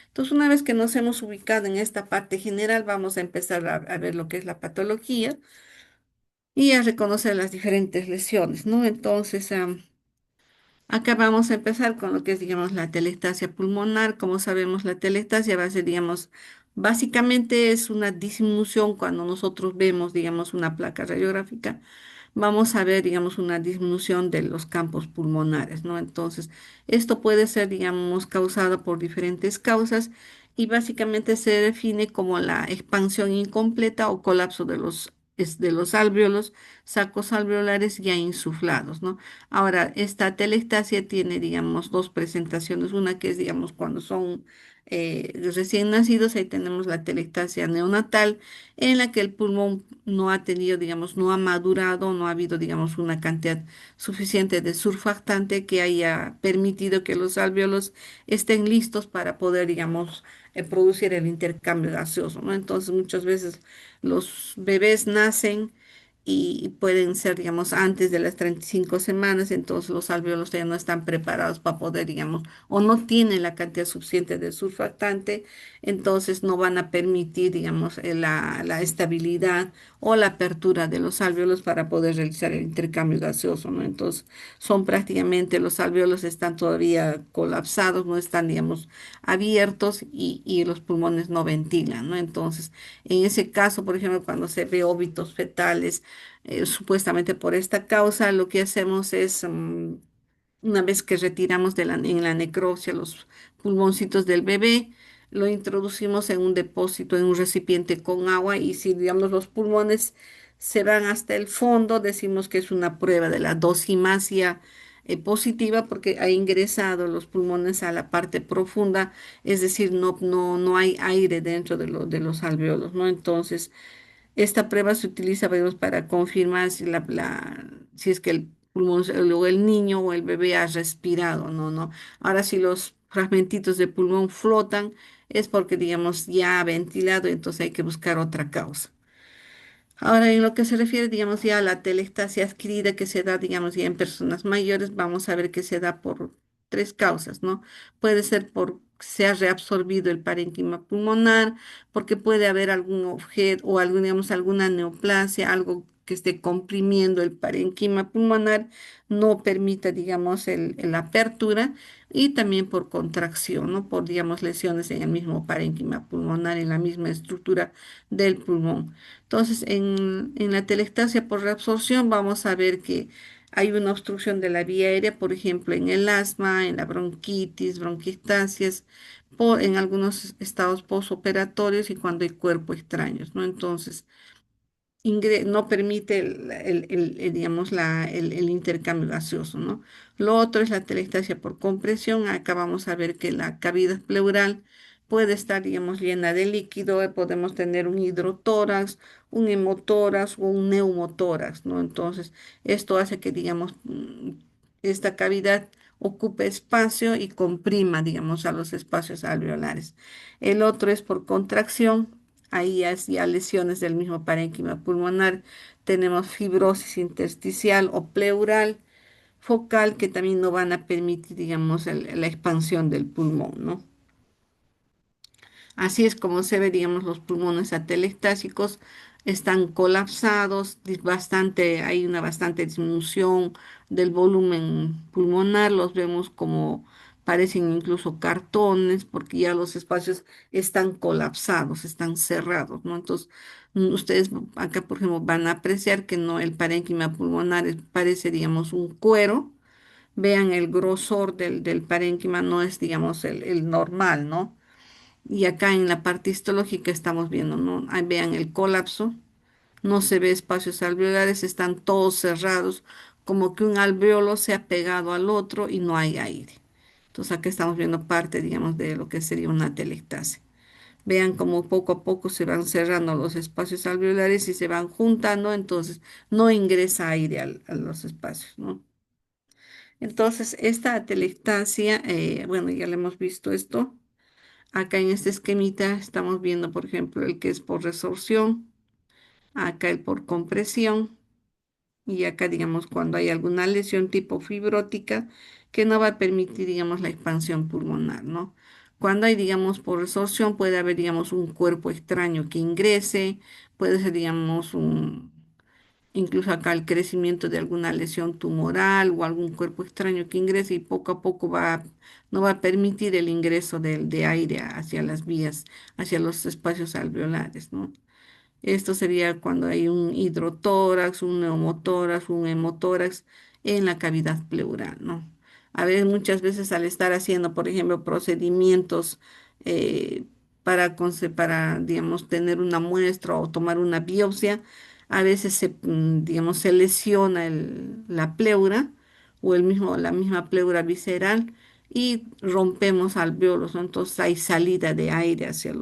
Entonces, una vez que nos hemos ubicado en esta parte general, vamos a empezar a ver lo que es la patología y a reconocer las diferentes lesiones, ¿no? Entonces, acá vamos a empezar con lo que es, digamos, la atelectasia pulmonar. Como sabemos, la atelectasia va a ser, digamos, básicamente es una disminución cuando nosotros vemos, digamos, una placa radiográfica. Vamos a ver, digamos, una disminución de los campos pulmonares, ¿no? Entonces, esto puede ser, digamos, causado por diferentes causas y básicamente se define como la expansión incompleta o colapso de los alvéolos, sacos alveolares ya insuflados, ¿no? Ahora, esta atelectasia tiene, digamos, dos presentaciones. Una que es, digamos, cuando son recién nacidos, ahí tenemos la atelectasia neonatal, en la que el pulmón no ha tenido, digamos, no ha madurado, no ha habido, digamos, una cantidad suficiente de surfactante que haya permitido que los alvéolos estén listos para poder, digamos, producir el intercambio gaseoso, ¿no? Entonces, muchas veces los bebés nacen y pueden ser, digamos, antes de las 35 semanas, entonces los alvéolos ya no están preparados para poder, digamos, o no tienen la cantidad suficiente de surfactante, entonces no van a permitir, digamos, la estabilidad o la apertura de los alvéolos para poder realizar el intercambio gaseoso, ¿no? Entonces, son prácticamente, los alvéolos están todavía colapsados, no están, digamos, abiertos y los pulmones no ventilan, ¿no? Entonces, en ese caso, por ejemplo, cuando se ve óbitos fetales, supuestamente por esta causa, lo que hacemos es, una vez que retiramos en la necropsia los pulmoncitos del bebé, lo introducimos en un depósito, en un recipiente con agua y si, digamos, los pulmones se van hasta el fondo, decimos que es una prueba de la dosimasia positiva porque ha ingresado los pulmones a la parte profunda, es decir, no hay aire dentro de los alvéolos, ¿no? Entonces, esta prueba se utiliza, digamos, para confirmar si, si es que el pulmón o el niño o el bebé ha respirado, ¿no? ¿No? Ahora, si los fragmentitos de pulmón flotan, es porque, digamos, ya ha ventilado, entonces hay que buscar otra causa. Ahora, en lo que se refiere, digamos, ya a la telestasia adquirida que se da, digamos, ya en personas mayores, vamos a ver que se da por tres causas, ¿no? Puede ser por se ha reabsorbido el parénquima pulmonar, porque puede haber algún objeto o algún, digamos, alguna neoplasia, algo que esté comprimiendo el parénquima pulmonar, no permita, digamos, la apertura, y también por contracción, ¿no? Por, digamos, lesiones en el mismo parénquima pulmonar, en la misma estructura del pulmón. Entonces, en la telectasia por reabsorción vamos a ver que hay una obstrucción de la vía aérea, por ejemplo, en el asma, en la bronquitis, bronquiectasias, en algunos estados posoperatorios y cuando hay cuerpo extraños, ¿no? Entonces, no permite digamos, el intercambio gaseoso, ¿no? Lo otro es la telestasia por compresión. Acá vamos a ver que la cavidad pleural puede estar, digamos, llena de líquido. Podemos tener un hidrotórax, un hemotórax o un neumotórax, ¿no? Entonces, esto hace que, digamos, esta cavidad ocupe espacio y comprima, digamos, a los espacios alveolares. El otro es por contracción. Ahí es ya lesiones del mismo parénquima pulmonar. Tenemos fibrosis intersticial o pleural, focal, que también no van a permitir, digamos, la expansión del pulmón, ¿no? Así es como se ve, digamos, los pulmones atelectásicos están colapsados, hay una bastante disminución del volumen pulmonar, los vemos como parecen incluso cartones, porque ya los espacios están colapsados, están cerrados, ¿no? Entonces, ustedes acá, por ejemplo, van a apreciar que no, el parénquima pulmonar parece, digamos, un cuero. Vean el grosor del parénquima, no es, digamos, el normal, ¿no? Y acá en la parte histológica estamos viendo, ¿no? Ahí vean el colapso, no se ve espacios alveolares, están todos cerrados, como que un alveolo se ha pegado al otro y no hay aire. Entonces acá estamos viendo parte, digamos, de lo que sería una atelectasia. Vean cómo poco a poco se van cerrando los espacios alveolares y se van juntando, entonces no ingresa aire a los espacios, ¿no? Entonces, esta atelectasia, bueno, ya le hemos visto esto. Acá en este esquemita estamos viendo, por ejemplo, el que es por resorción, acá el por compresión y acá, digamos, cuando hay alguna lesión tipo fibrótica que no va a permitir, digamos, la expansión pulmonar, ¿no? Cuando hay, digamos, por resorción puede haber, digamos, un cuerpo extraño que ingrese, puede ser, digamos, incluso acá el crecimiento de alguna lesión tumoral o algún cuerpo extraño que ingrese y poco a poco no va a permitir el ingreso de aire hacia las vías, hacia los espacios alveolares, ¿no? Esto sería cuando hay un hidrotórax, un neumotórax, un hemotórax en la cavidad pleural, ¿no? A ver, muchas veces al estar haciendo, por ejemplo, procedimientos eh, para, digamos, tener una muestra o tomar una biopsia, a veces digamos, se lesiona la pleura o la misma pleura visceral y rompemos alvéolos, ¿no? Entonces hay salida de aire hacia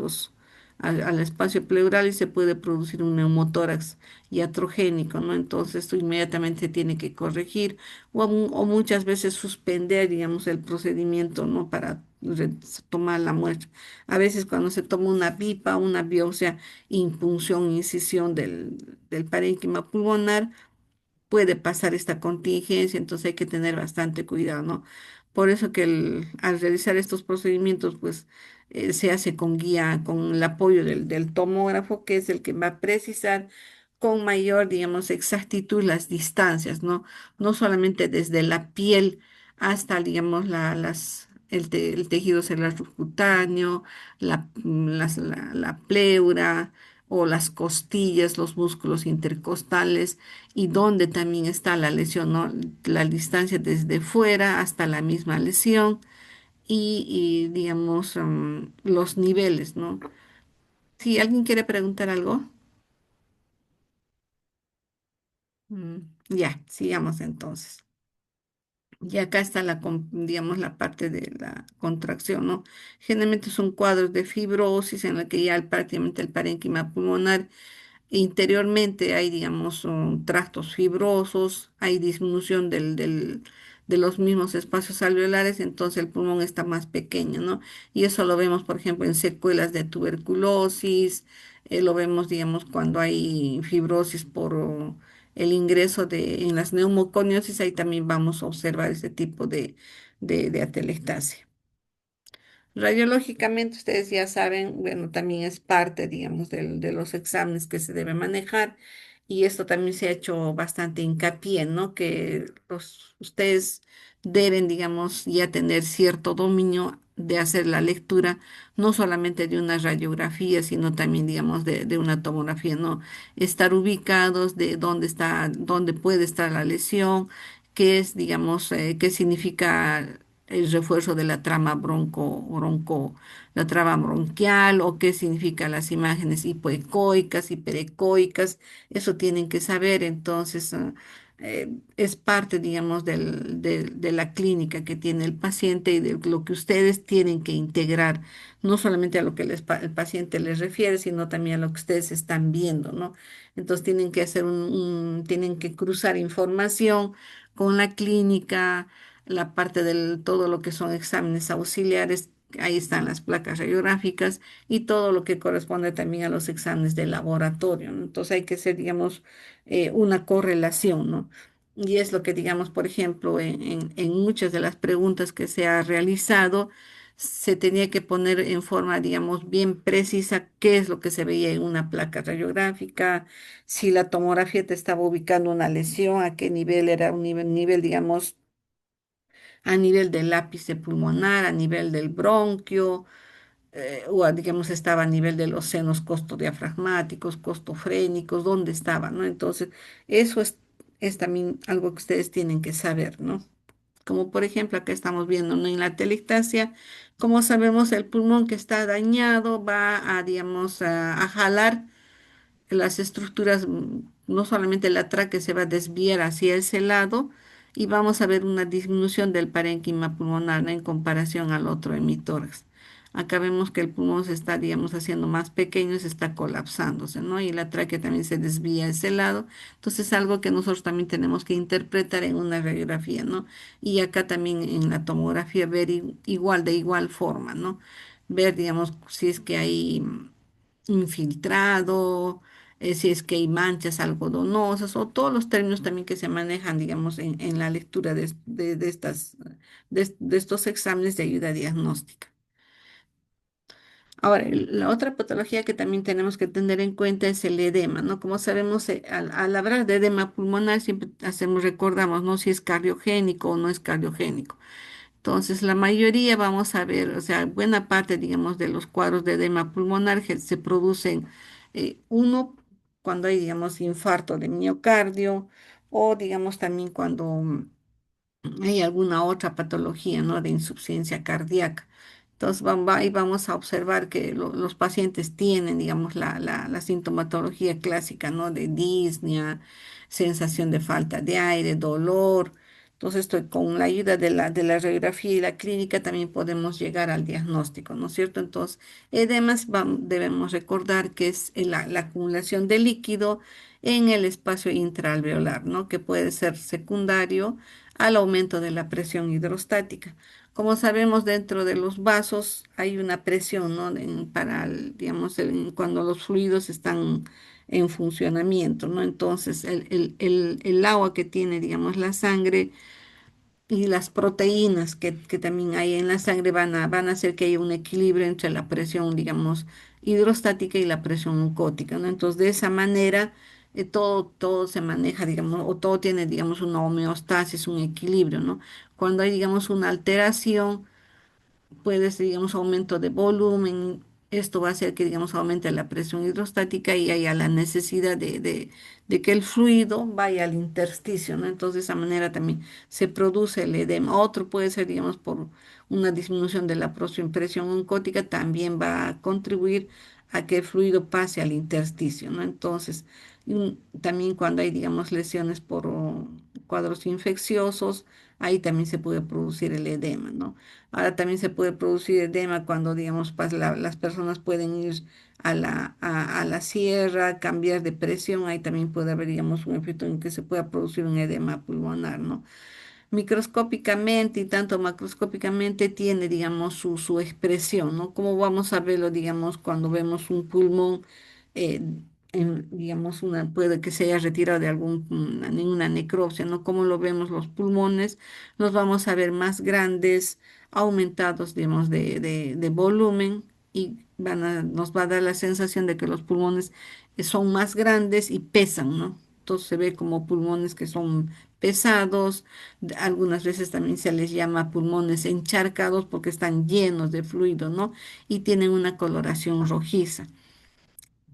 al espacio pleural y se puede producir un neumotórax iatrogénico, ¿no? Entonces esto inmediatamente se tiene que corregir o muchas veces suspender, digamos, el procedimiento, ¿no? Para tomar la muestra. A veces cuando se toma una BIPA, una biopsia, impunción, incisión del parénquima pulmonar, puede pasar esta contingencia, entonces hay que tener bastante cuidado, ¿no? Por eso que al realizar estos procedimientos, pues se hace con guía, con el apoyo del tomógrafo, que es el que va a precisar con mayor, digamos, exactitud las distancias, ¿no? No solamente desde la piel hasta, digamos, el tejido celular subcutáneo, la pleura o las costillas, los músculos intercostales y dónde también está la lesión, ¿no? La distancia desde fuera hasta la misma lesión digamos, los niveles, ¿no? Si alguien quiere preguntar algo, mm, ya, sigamos entonces. Y acá está digamos, la parte de la contracción, ¿no? Generalmente son cuadros de fibrosis en la que ya prácticamente el parénquima pulmonar interiormente hay, digamos, tractos fibrosos, hay disminución de los mismos espacios alveolares, entonces el pulmón está más pequeño, ¿no? Y eso lo vemos, por ejemplo, en secuelas de tuberculosis, lo vemos, digamos, cuando hay fibrosis por el ingreso en las neumoconiosis, ahí también vamos a observar ese tipo de atelectasia. Radiológicamente, ustedes ya saben, bueno, también es parte, digamos, de los exámenes que se debe manejar y esto también se ha hecho bastante hincapié, ¿no? Que ustedes deben, digamos, ya tener cierto dominio de hacer la lectura, no solamente de una radiografía, sino también, digamos, de una tomografía, ¿no? Estar ubicados de dónde puede estar la lesión, qué es, digamos, qué significa el refuerzo de la trama la trama bronquial o qué significan las imágenes hipoecoicas, hiperecoicas, eso tienen que saber, entonces es parte, digamos, de la clínica que tiene el paciente y de lo que ustedes tienen que integrar, no solamente a lo que el paciente les refiere, sino también a lo que ustedes están viendo, ¿no? Entonces tienen que hacer tienen que cruzar información con la clínica, la parte del todo lo que son exámenes auxiliares, ahí están las placas radiográficas y todo lo que corresponde también a los exámenes de laboratorio, ¿no? Entonces hay que hacer, digamos, una correlación, ¿no? Y es lo que, digamos, por ejemplo, en muchas de las preguntas que se ha realizado, se tenía que poner en forma, digamos, bien precisa qué es lo que se veía en una placa radiográfica, si la tomografía te estaba ubicando una lesión, a qué nivel era un nivel, digamos, a nivel del ápice pulmonar, a nivel del bronquio, digamos, estaba a nivel de los senos costodiafragmáticos, costofrénicos, dónde estaba, ¿no? Entonces, eso es también algo que ustedes tienen que saber, ¿no? Como por ejemplo, acá estamos viendo, ¿no? En la telectasia, como sabemos, el pulmón que está dañado va a, digamos, a jalar las estructuras, no solamente la tráquea se va a desviar hacia ese lado y vamos a ver una disminución del parénquima pulmonar, ¿no? En comparación al otro hemitórax. Acá vemos que el pulmón se está, digamos, haciendo más pequeño, se está colapsándose, ¿no? Y la tráquea también se desvía a ese lado. Entonces, algo que nosotros también tenemos que interpretar en una radiografía, ¿no? Y acá también en la tomografía ver igual, de igual forma, ¿no? Ver, digamos, si es que hay infiltrado, si es que hay manchas algodonosas o todos los términos también que se manejan, digamos, en la lectura de estas, de estos exámenes de ayuda diagnóstica. Ahora, la otra patología que también tenemos que tener en cuenta es el edema, ¿no? Como sabemos, al hablar de edema pulmonar siempre recordamos, ¿no? Si es cardiogénico o no es cardiogénico. Entonces, la mayoría vamos a ver, o sea, buena parte, digamos, de los cuadros de edema pulmonar que se producen, uno, cuando hay, digamos, infarto de miocardio o, digamos, también cuando hay alguna otra patología, ¿no? De insuficiencia cardíaca. Entonces, ahí vamos a observar que los pacientes tienen, digamos, la sintomatología clásica, ¿no? De disnea, sensación de falta de aire, dolor. Entonces, con la ayuda de la radiografía y la clínica también podemos llegar al diagnóstico, ¿no es cierto? Entonces, además debemos recordar que es la acumulación de líquido en el espacio intraalveolar, ¿no? Que puede ser secundario al aumento de la presión hidrostática. Como sabemos, dentro de los vasos hay una presión, ¿no? Digamos, cuando los fluidos están en funcionamiento, ¿no? Entonces, el agua que tiene, digamos, la sangre y las proteínas que también hay en la sangre van a hacer que haya un equilibrio entre la presión, digamos, hidrostática y la presión oncótica, ¿no? Entonces, de esa manera, todo se maneja, digamos, o todo tiene, digamos, una homeostasis, un equilibrio, ¿no? Cuando hay, digamos, una alteración, puede ser, digamos, aumento de volumen. Esto va a hacer que, digamos, aumente la presión hidrostática y haya la necesidad de que el fluido vaya al intersticio, ¿no? Entonces, de esa manera también se produce el edema. Otro puede ser, digamos, por una disminución de la presión oncótica, también va a contribuir a que el fluido pase al intersticio, ¿no? Entonces, también cuando hay, digamos, lesiones por cuadros infecciosos, ahí también se puede producir el edema, ¿no? Ahora también se puede producir edema cuando, digamos, las personas pueden ir a la sierra, cambiar de presión, ahí también puede haber, digamos, un efecto en que se pueda producir un edema pulmonar, ¿no? Microscópicamente y tanto macroscópicamente tiene, digamos, su expresión, ¿no? ¿Cómo vamos a verlo, digamos, cuando vemos un pulmón, eh, digamos, puede que se haya retirado de ninguna necropsia, ¿no? ¿Cómo lo vemos los pulmones? Los vamos a ver más grandes, aumentados, digamos, de volumen y nos va a dar la sensación de que los pulmones son más grandes y pesan, ¿no? Entonces se ve como pulmones que son pesados. Algunas veces también se les llama pulmones encharcados porque están llenos de fluido, ¿no? Y tienen una coloración rojiza.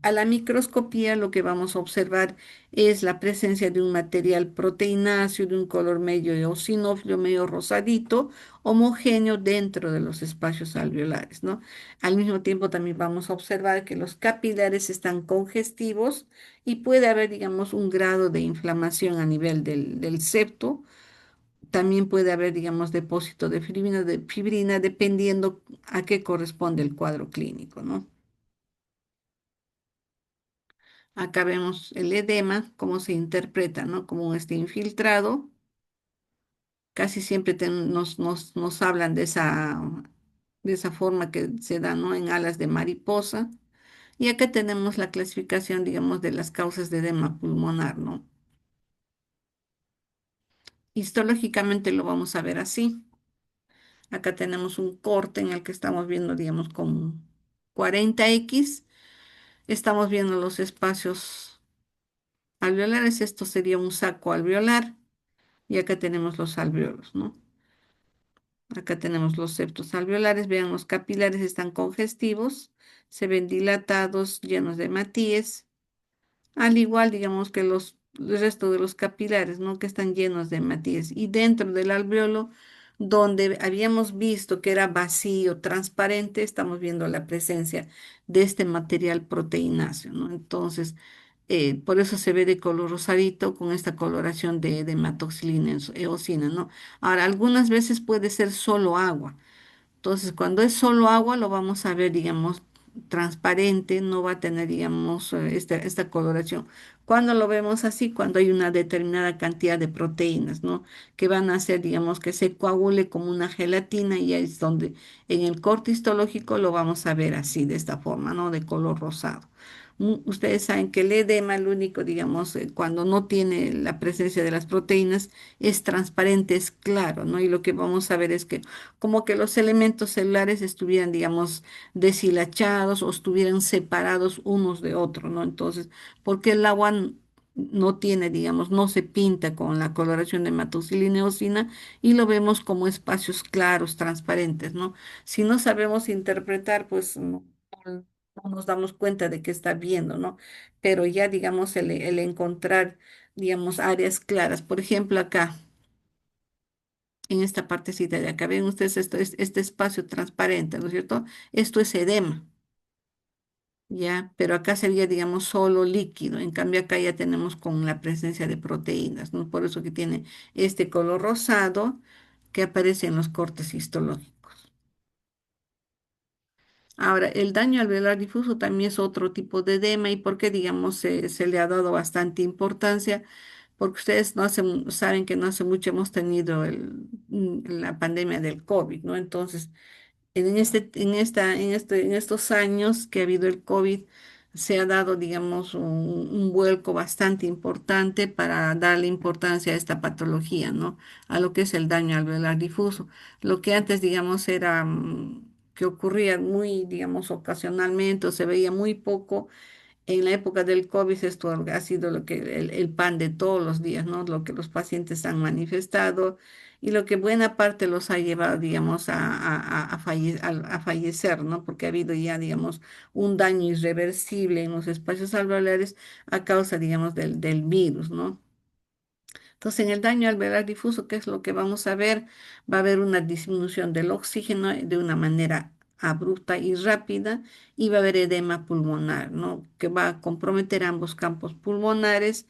A la microscopía lo que vamos a observar es la presencia de un material proteináceo de un color medio eosinófilo, medio rosadito, homogéneo dentro de los espacios alveolares, ¿no? Al mismo tiempo también vamos a observar que los capilares están congestivos y puede haber, digamos, un grado de inflamación a nivel del septo. También puede haber, digamos, depósito de fibrina dependiendo a qué corresponde el cuadro clínico, ¿no? Acá vemos el edema, cómo se interpreta, ¿no? Como este infiltrado. Casi siempre nos hablan de esa forma que se da, ¿no? En alas de mariposa. Y acá tenemos la clasificación, digamos, de las causas de edema pulmonar, ¿no? Histológicamente lo vamos a ver así. Acá tenemos un corte en el que estamos viendo, digamos, con 40X. Estamos viendo los espacios alveolares. Esto sería un saco alveolar. Y acá tenemos los alvéolos, ¿no? Acá tenemos los septos alveolares. Vean, los capilares están congestivos, se ven dilatados, llenos de matíes, al igual, digamos, que el resto de los capilares, ¿no? Que están llenos de matíes. Y dentro del alvéolo, donde habíamos visto que era vacío, transparente, estamos viendo la presencia de este material proteináceo, ¿no? Entonces, por eso se ve de color rosadito con esta coloración de hematoxilina, eosina, ¿no? Ahora, algunas veces puede ser solo agua, Entonces, cuando es solo agua, lo vamos a ver, digamos, transparente, no va a tener, digamos, esta coloración. Cuando lo vemos así, cuando hay una determinada cantidad de proteínas, ¿no? Que van a hacer, digamos, que se coagule como una gelatina y ahí es donde en el corte histológico lo vamos a ver así, de esta forma, ¿no? De color rosado. Ustedes saben que el edema, el único, digamos, cuando no tiene la presencia de las proteínas, es transparente, es claro, ¿no? Y lo que vamos a ver es que como que los elementos celulares estuvieran, digamos, deshilachados o estuvieran separados unos de otros, ¿no? Entonces, porque el agua no tiene, digamos, no se pinta con la coloración de matoxilina y eosina y lo vemos como espacios claros, transparentes, ¿no? Si no sabemos interpretar, pues no nos damos cuenta de que está viendo, ¿no? Pero ya, digamos, el encontrar, digamos, áreas claras. Por ejemplo, acá en esta partecita de acá. Ven ustedes este espacio transparente, ¿no es cierto? Esto es edema, ¿ya? Pero acá sería, digamos, solo líquido. En cambio, acá ya tenemos con la presencia de proteínas, ¿no? Por eso que tiene este color rosado que aparece en los cortes histológicos. Ahora, el daño alveolar difuso también es otro tipo de edema y por qué, digamos, se le ha dado bastante importancia, porque ustedes no saben que no hace mucho hemos tenido la pandemia del COVID, ¿no? Entonces, en estos años que ha habido el COVID, se ha dado, digamos, un vuelco bastante importante para darle importancia a esta patología, ¿no? A lo que es el daño alveolar difuso. Lo que antes, digamos, era que ocurría muy, digamos, ocasionalmente o se veía muy poco en la época del COVID esto ha sido lo que el pan de todos los días, ¿no? Lo que los pacientes han manifestado y lo que buena parte los ha llevado, digamos, a fallecer, ¿no? Porque ha habido ya, digamos, un daño irreversible en los espacios alveolares a causa, digamos, del virus, ¿no? Entonces, en el daño alveolar difuso, ¿qué es lo que vamos a ver? Va a haber una disminución del oxígeno de una manera abrupta y rápida y va a haber edema pulmonar, ¿no? Que va a comprometer ambos campos pulmonares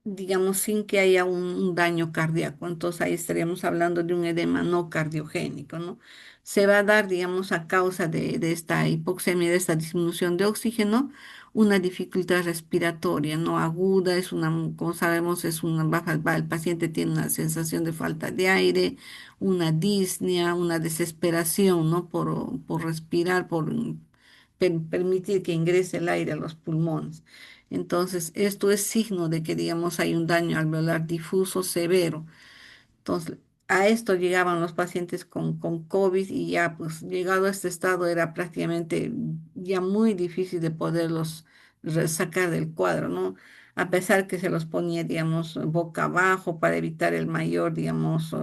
digamos, sin que haya un daño cardíaco. Entonces ahí estaríamos hablando de un edema no cardiogénico, ¿no? Se va a dar, digamos, a causa de esta hipoxemia, de esta disminución de oxígeno, una dificultad respiratoria, no aguda, es una, como sabemos, es una baja, el paciente tiene una sensación de falta de aire, una disnea, una desesperación, ¿no? Por respirar, por permitir que ingrese el aire a los pulmones. Entonces, esto es signo de que, digamos, hay un daño alveolar difuso severo. Entonces, a esto llegaban los pacientes con COVID y ya, pues, llegado a este estado era prácticamente ya muy difícil de poderlos sacar del cuadro, ¿no? A pesar que se los ponía, digamos, boca abajo para evitar el mayor, digamos,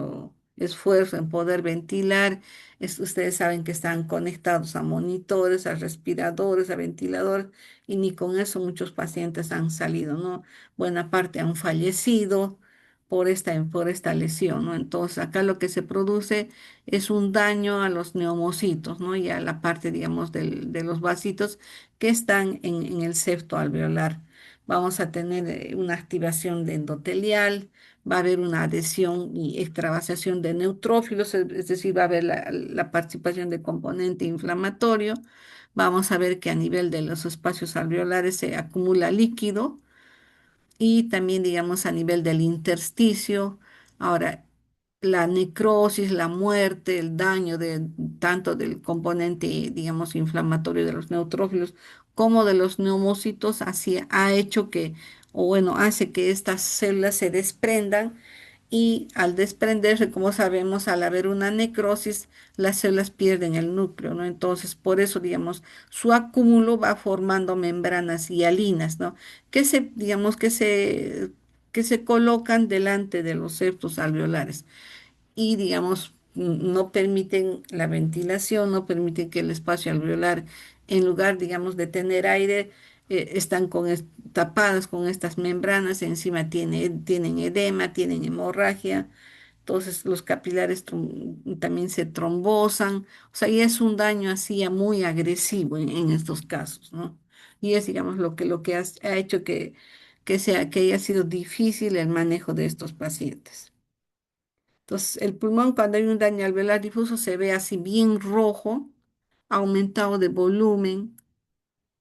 esfuerzo en poder ventilar. Ustedes saben que están conectados a monitores, a respiradores, a ventiladores, y ni con eso muchos pacientes han salido, ¿no? Buena parte han fallecido por esta lesión, ¿no? Entonces, acá lo que se produce es un daño a los neumocitos, ¿no? Y a la parte, digamos, de los vasitos que están en el septo alveolar. Vamos a tener una activación de endotelial, va a haber una adhesión y extravasación de neutrófilos, es decir, va a haber la participación de componente inflamatorio. Vamos a ver que a nivel de los espacios alveolares se acumula líquido y también, digamos, a nivel del intersticio. Ahora, la necrosis, la muerte, el daño de tanto del componente, digamos, inflamatorio de los neutrófilos como de los neumocitos, así ha hecho que, o bueno, hace que estas células se desprendan y al desprenderse, como sabemos, al haber una necrosis, las células pierden el núcleo, ¿no? Entonces, por eso, digamos, su acúmulo va formando membranas hialinas, ¿no? Digamos, que se colocan delante de los septos alveolares y, digamos, no permiten la ventilación, no permiten que el espacio alveolar, en lugar, digamos, de tener aire, están tapadas con estas membranas, encima tienen edema, tienen hemorragia, entonces los capilares también se trombosan, o sea, y es un daño así ya muy agresivo en estos casos, ¿no? Y es, digamos, lo que ha hecho que haya sido difícil el manejo de estos pacientes. Entonces, el pulmón cuando hay un daño alveolar difuso se ve así bien rojo, aumentado de volumen,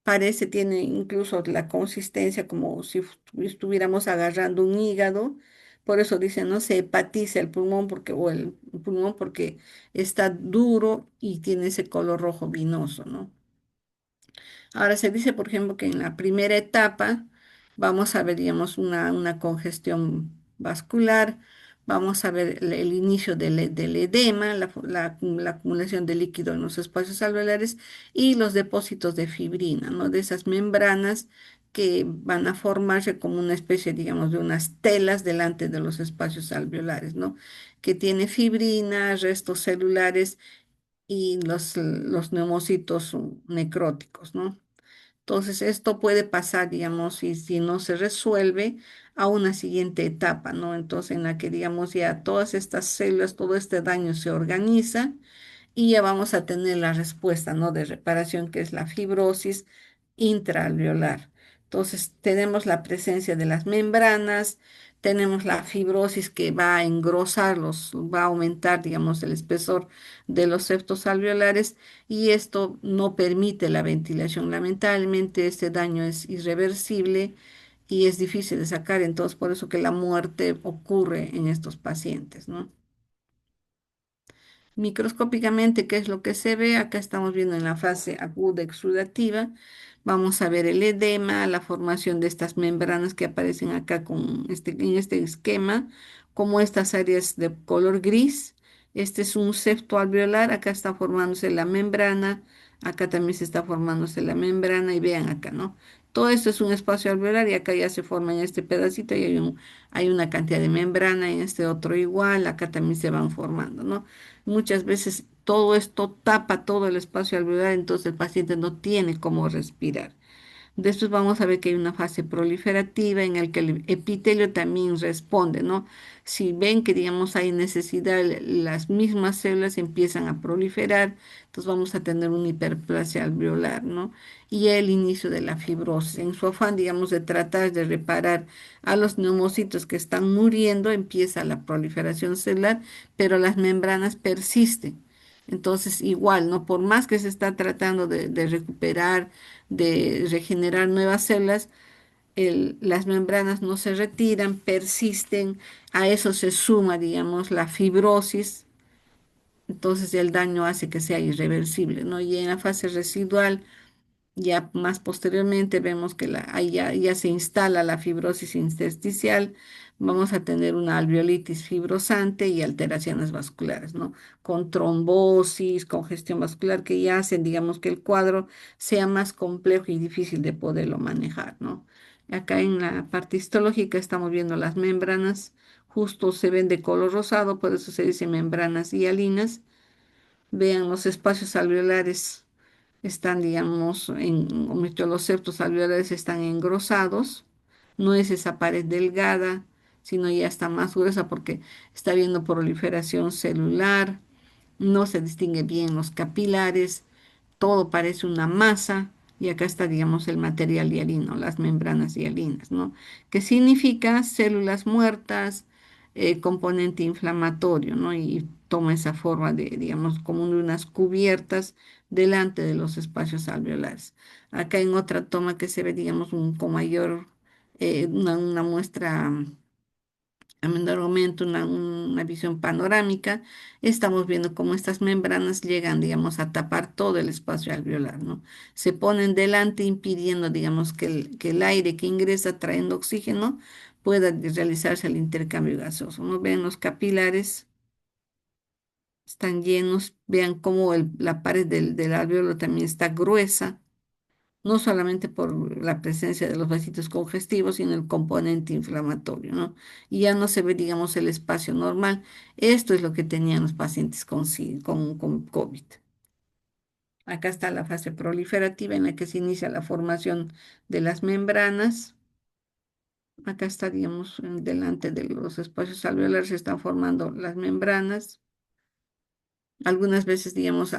parece, tiene incluso la consistencia como si estuviéramos agarrando un hígado. Por eso dicen, no se hepatiza el pulmón porque, o el pulmón porque está duro y tiene ese color rojo vinoso, ¿no? Ahora se dice, por ejemplo, que en la primera etapa vamos a ver, digamos, una congestión vascular, vamos a ver el inicio del edema, la acumulación de líquido en los espacios alveolares y los depósitos de fibrina, ¿no? De esas membranas que van a formarse como una especie, digamos, de unas telas delante de los espacios alveolares, ¿no? Que tiene fibrina, restos celulares y los neumocitos necróticos, ¿no? Entonces, esto puede pasar, digamos, y si no se resuelve, a una siguiente etapa, ¿no? Entonces, en la que, digamos, ya todas estas células, todo este daño se organiza y ya vamos a tener la respuesta, ¿no? De reparación, que es la fibrosis intraalveolar. Entonces, tenemos la presencia de las membranas, tenemos la fibrosis que va a engrosar va a aumentar, digamos, el espesor de los septos alveolares y esto no permite la ventilación. Lamentablemente, este daño es irreversible y es difícil de sacar, entonces por eso que la muerte ocurre en estos pacientes, ¿no? Microscópicamente, ¿qué es lo que se ve? Acá estamos viendo en la fase aguda exudativa. Vamos a ver el edema, la formación de estas membranas que aparecen acá en este esquema, como estas áreas de color gris. Este es un septo alveolar, acá está formándose la membrana, acá también se está formándose la membrana y vean acá, ¿no? Todo esto es un espacio alveolar y acá ya se forma en este pedacito y hay una cantidad de membrana, en este otro igual, acá también se van formando, ¿no? Muchas veces todo esto tapa todo el espacio alveolar, entonces el paciente no tiene cómo respirar. Después vamos a ver que hay una fase proliferativa en la que el epitelio también responde, ¿no? Si ven que, digamos, hay necesidad, las mismas células empiezan a proliferar, entonces vamos a tener una hiperplasia alveolar, ¿no? Y el inicio de la fibrosis. En su afán, digamos, de tratar de reparar a los neumocitos que están muriendo, empieza la proliferación celular, pero las membranas persisten. Entonces, igual, ¿no? Por más que se está tratando de recuperar, de regenerar nuevas células, las membranas no se retiran, persisten, a eso se suma, digamos, la fibrosis, entonces el daño hace que sea irreversible, ¿no? Y en la fase residual, ya más posteriormente vemos que ahí ya se instala la fibrosis intersticial, vamos a tener una alveolitis fibrosante y alteraciones vasculares, ¿no? Con trombosis, congestión vascular, que ya hacen, digamos, que el cuadro sea más complejo y difícil de poderlo manejar, ¿no? Acá en la parte histológica estamos viendo las membranas, justo se ven de color rosado, por eso se dice membranas hialinas. Vean los espacios alveolares están, digamos, los septos alveolares están engrosados, no es esa pared delgada, sino ya está más gruesa porque está habiendo proliferación celular, no se distingue bien los capilares, todo parece una masa y acá está, digamos, el material hialino, las membranas hialinas, ¿no? Que significa células muertas, componente inflamatorio, ¿no? Y toma esa forma de, digamos, como de unas cubiertas delante de los espacios alveolares. Acá en otra toma que se ve, digamos, con mayor, una muestra a menor aumento, una visión panorámica, estamos viendo cómo estas membranas llegan, digamos, a tapar todo el espacio alveolar, ¿no? Se ponen delante impidiendo, digamos, que el aire que ingresa trayendo oxígeno pueda realizarse el intercambio gaseoso, ¿no? Ven los capilares, están llenos, vean cómo la pared del alveolo también está gruesa, no solamente por la presencia de los vasitos congestivos, sino el componente inflamatorio, ¿no? Y ya no se ve, digamos, el espacio normal. Esto es lo que tenían los pacientes con COVID. Acá está la fase proliferativa en la que se inicia la formación de las membranas. Acá está, digamos, delante de los espacios alveolares se están formando las membranas. Algunas veces, digamos,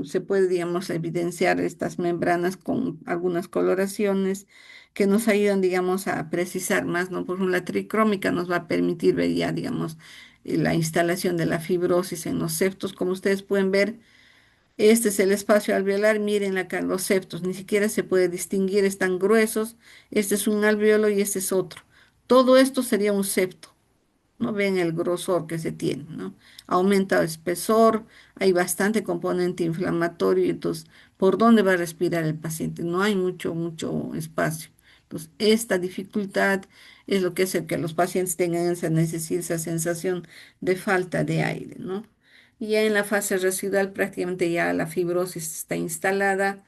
se puede, digamos, evidenciar estas membranas con algunas coloraciones que nos ayudan, digamos, a precisar más, ¿no? Por ejemplo, la tricrómica nos va a permitir ver ya, digamos, la instalación de la fibrosis en los septos. Como ustedes pueden ver, este es el espacio alveolar, miren acá los septos, ni siquiera se puede distinguir, están gruesos, este es un alveolo y este es otro. Todo esto sería un septo. ¿No? Ven el grosor que se tiene, ¿no? Aumenta el espesor, hay bastante componente inflamatorio, y entonces, ¿por dónde va a respirar el paciente? No hay mucho espacio. Entonces, esta dificultad es lo que hace que los pacientes tengan esa necesidad, esa sensación de falta de aire, ¿no? Y ya en la fase residual prácticamente ya la fibrosis está instalada.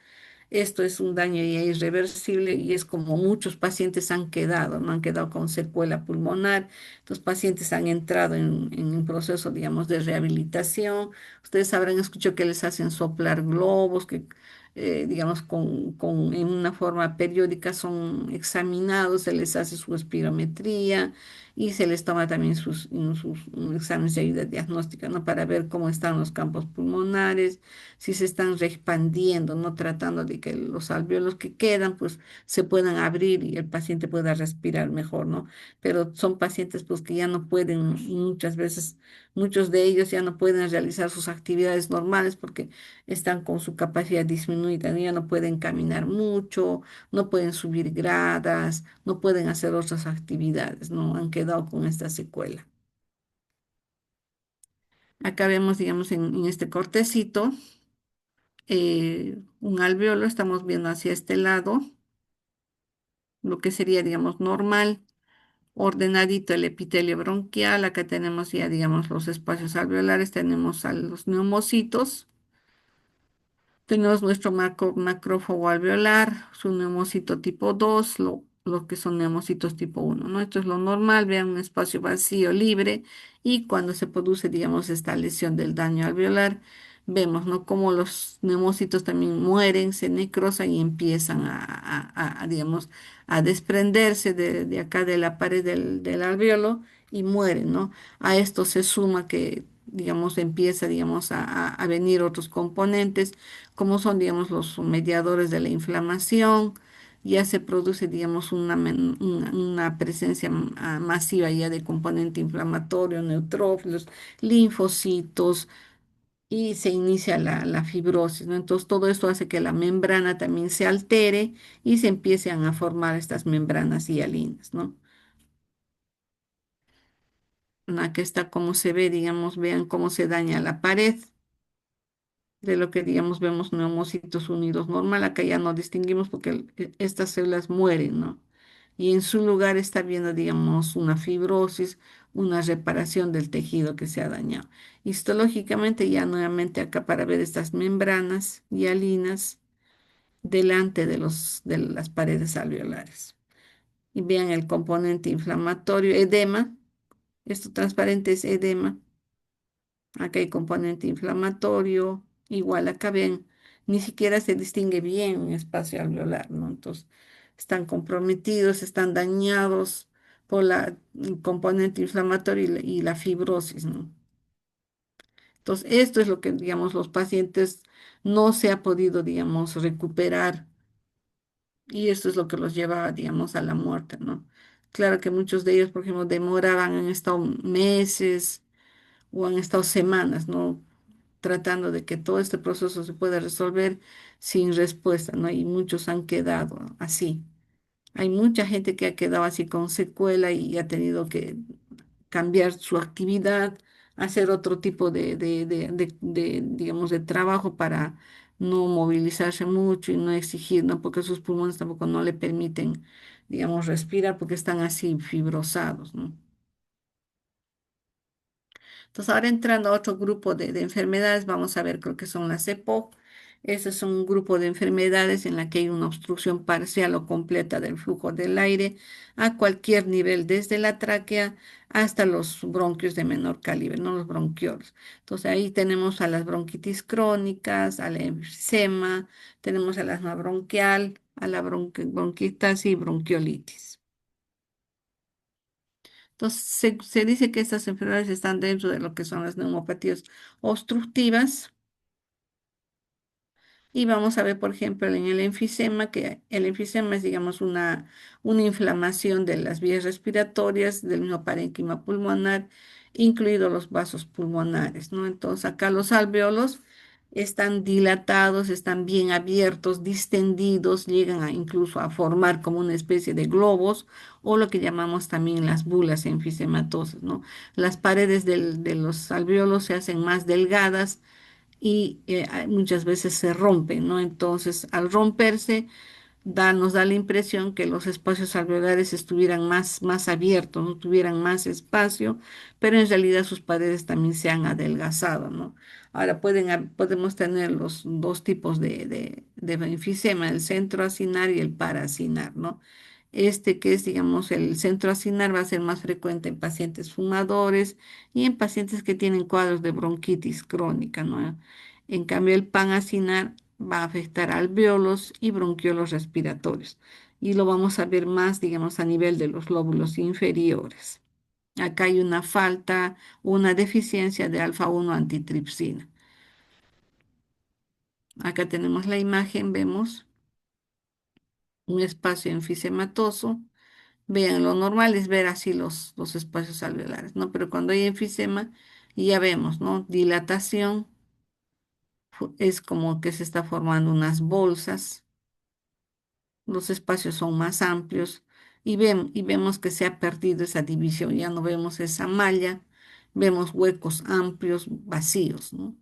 Esto es un daño ya irreversible y es como muchos pacientes han quedado, no han quedado con secuela pulmonar. Los pacientes han entrado en un proceso, digamos, de rehabilitación. Ustedes habrán escuchado que les hacen soplar globos, que, digamos, en una forma periódica son examinados, se les hace su espirometría y se les toma también sus exámenes de ayuda diagnóstica, ¿no? Para ver cómo están los campos pulmonares, si se están expandiendo, ¿no? Tratando de que los alvéolos que quedan, pues, se puedan abrir y el paciente pueda respirar mejor, ¿no? Pero son pacientes pues que ya no pueden, muchas veces, muchos de ellos ya no pueden realizar sus actividades normales porque están con su capacidad disminuida, ¿no? Ya no pueden caminar mucho, no pueden subir gradas, no pueden hacer otras actividades, ¿no? Han quedado con esta secuela. Acá vemos, digamos, en este cortecito, un alveolo, estamos viendo hacia este lado, lo que sería, digamos, normal. Ordenadito el epitelio bronquial. Acá tenemos ya, digamos, los espacios alveolares, tenemos a los neumocitos, tenemos nuestro macrófago alveolar, su neumocito tipo 2, lo que son neumocitos tipo 1, ¿no? Esto es lo normal, vean un espacio vacío, libre, y cuando se produce, digamos, esta lesión del daño alveolar, vemos, ¿no? Cómo los neumocitos también mueren, se necrosan y empiezan digamos, a desprenderse de acá de la pared del alveolo y mueren, ¿no? A esto se suma que, digamos, empieza, digamos, a venir otros componentes como son, digamos, los mediadores de la inflamación, ya se produce, digamos, una presencia masiva ya de componente inflamatorio, neutrófilos, linfocitos, y se inicia la fibrosis, ¿no? Entonces, todo esto hace que la membrana también se altere y se empiecen a formar estas membranas hialinas, ¿no? Aquí está cómo se ve, digamos, vean cómo se daña la pared de lo que, digamos, vemos neumocitos unidos normal. Acá ya no distinguimos porque estas células mueren, ¿no? Y en su lugar está viendo, digamos, una fibrosis, una reparación del tejido que se ha dañado. Histológicamente, ya nuevamente acá para ver estas membranas hialinas delante de las paredes alveolares. Y vean el componente inflamatorio, edema. Esto transparente es edema. Acá hay componente inflamatorio, igual acá ven, ni siquiera se distingue bien un espacio alveolar, ¿no? Entonces, están comprometidos, están dañados por el componente inflamatorio y la fibrosis, ¿no? Entonces, esto es lo que, digamos, los pacientes no se ha podido, digamos, recuperar y esto es lo que los lleva, digamos, a la muerte, ¿no? Claro que muchos de ellos, por ejemplo, demoraban, han estado meses o han estado semanas, ¿no? Tratando de que todo este proceso se pueda resolver sin respuesta, ¿no? Y muchos han quedado así. Hay mucha gente que ha quedado así con secuela y ha tenido que cambiar su actividad, hacer otro tipo digamos, de trabajo para no movilizarse mucho y no exigir, ¿no? Porque sus pulmones tampoco no le permiten, digamos, respirar porque están así fibrosados, ¿no? Entonces, ahora entrando a otro grupo de enfermedades, vamos a ver, creo que son las EPOC. Ese es un grupo de enfermedades en la que hay una obstrucción parcial o completa del flujo del aire a cualquier nivel, desde la tráquea hasta los bronquios de menor calibre, no los bronquiolos. Entonces, ahí tenemos a las bronquitis crónicas, al enfisema, tenemos al asma bronquial, a la bronquitas y bronquiolitis. Entonces, se dice que estas enfermedades están dentro de lo que son las neumopatías obstructivas. Y vamos a ver, por ejemplo, en el enfisema, que el enfisema es, digamos, una inflamación de las vías respiratorias, del mismo parénquima pulmonar, incluidos los vasos pulmonares, ¿no? Entonces acá los alvéolos están dilatados, están bien abiertos, distendidos, llegan incluso a formar como una especie de globos o lo que llamamos también las bulas enfisematosas, ¿no? Las paredes de los alvéolos se hacen más delgadas y muchas veces se rompen, ¿no? Entonces, al romperse, nos da la impresión que los espacios alveolares estuvieran más abiertos, no tuvieran más espacio, pero en realidad sus paredes también se han adelgazado, ¿no? Ahora podemos tener los dos tipos de enfisema, el centroacinar y el paracinar, ¿no? Este que es, digamos, el centroacinar va a ser más frecuente en pacientes fumadores y en pacientes que tienen cuadros de bronquitis crónica, ¿no? En cambio, el panacinar va a afectar alvéolos y bronquiolos respiratorios. Y lo vamos a ver más, digamos, a nivel de los lóbulos inferiores. Acá hay una falta, una deficiencia de alfa 1 antitripsina. Acá tenemos la imagen, vemos un espacio enfisematoso. Vean, lo normal es ver así los espacios alveolares, ¿no? Pero cuando hay enfisema, ya vemos, ¿no? Dilatación, es como que se está formando unas bolsas, los espacios son más amplios y vemos que se ha perdido esa división, ya no vemos esa malla, vemos huecos amplios, vacíos, ¿no?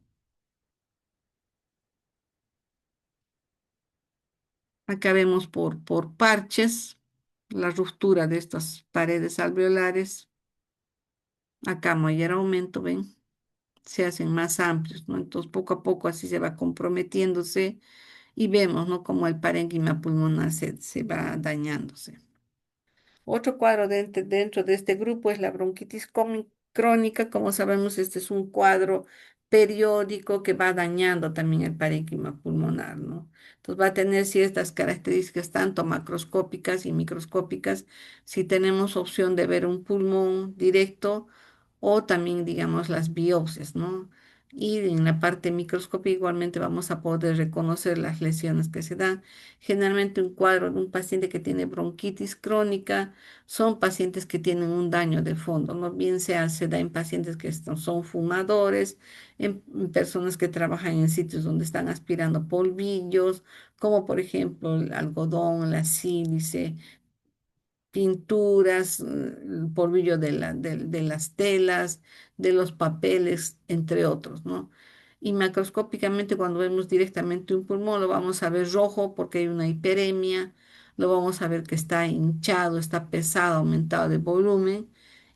Acá vemos por parches la ruptura de estas paredes alveolares, acá mayor aumento, ven, se hacen más amplios, ¿no? Entonces poco a poco así se va comprometiéndose y vemos, ¿no? Como el parénquima pulmonar se va dañándose. Otro cuadro dentro de este grupo es la bronquitis crónica. Como sabemos, este es un cuadro periódico que va dañando también el parénquima pulmonar, ¿no? Entonces va a tener ciertas características tanto macroscópicas y microscópicas. Si tenemos opción de ver un pulmón directo o también, digamos, las biopsias, ¿no? Y en la parte microscópica igualmente vamos a poder reconocer las lesiones que se dan. Generalmente un cuadro de un paciente que tiene bronquitis crónica son pacientes que tienen un daño de fondo, ¿no? Bien sea se da en pacientes que son fumadores, en personas que trabajan en sitios donde están aspirando polvillos, como por ejemplo el algodón, la sílice, pinturas, el polvillo de las telas, de los papeles, entre otros, ¿no? Y macroscópicamente, cuando vemos directamente un pulmón, lo vamos a ver rojo porque hay una hiperemia, lo vamos a ver que está hinchado, está pesado, aumentado de volumen,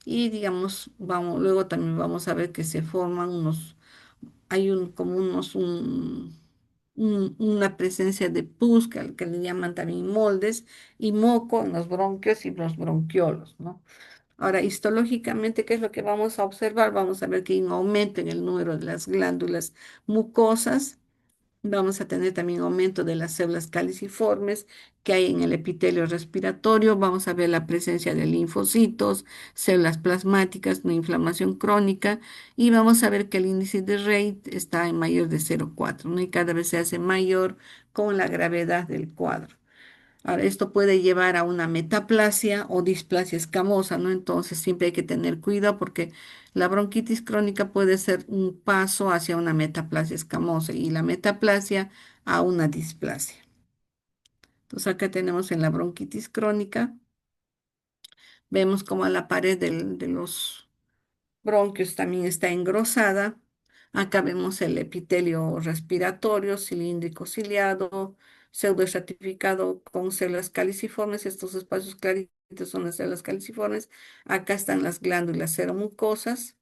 y digamos, luego también vamos a ver que se forman hay como una presencia de pus, que le llaman también moldes, y moco en los bronquios y los bronquiolos, ¿no? Ahora, histológicamente, ¿qué es lo que vamos a observar? Vamos a ver que hay un aumento en el número de las glándulas mucosas. Vamos a tener también aumento de las células caliciformes que hay en el epitelio respiratorio. Vamos a ver la presencia de linfocitos, células plasmáticas, una inflamación crónica. Y vamos a ver que el índice de Rate está en mayor de 0,4, ¿no? Y cada vez se hace mayor con la gravedad del cuadro. Ahora, esto puede llevar a una metaplasia o displasia escamosa, ¿no? Entonces siempre hay que tener cuidado porque la bronquitis crónica puede ser un paso hacia una metaplasia escamosa y la metaplasia a una displasia. Entonces acá tenemos en la bronquitis crónica, vemos como la pared de los bronquios también está engrosada. Acá vemos el epitelio respiratorio, cilíndrico ciliado, pseudoestratificado con células caliciformes. Estos espacios claritos son las células caliciformes. Acá están las glándulas seromucosas.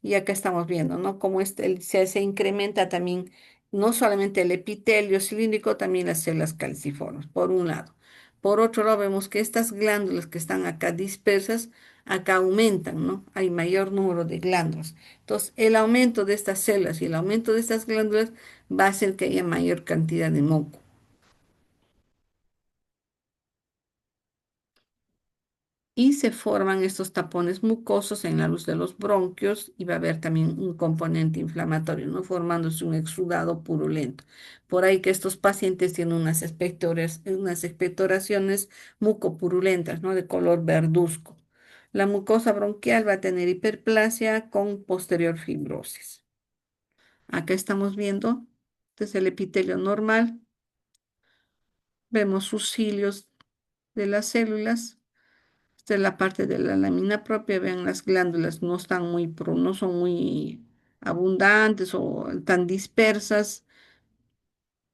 Y acá estamos viendo, ¿no? Cómo se incrementa también, no solamente el epitelio cilíndrico, también las células calciformes, por un lado. Por otro lado, vemos que estas glándulas que están acá dispersas, acá aumentan, ¿no? Hay mayor número de glándulas. Entonces, el aumento de estas células y el aumento de estas glándulas va a hacer que haya mayor cantidad de moco. Y se forman estos tapones mucosos en la luz de los bronquios y va a haber también un componente inflamatorio, ¿no? Formándose un exudado purulento. Por ahí que estos pacientes tienen unas expectoraciones mucopurulentas, ¿no? De color verduzco. La mucosa bronquial va a tener hiperplasia con posterior fibrosis. Acá estamos viendo desde el epitelio normal, vemos sus cilios de las células. Esta es la parte de la lámina propia. Vean, las glándulas no están no son muy abundantes o tan dispersas.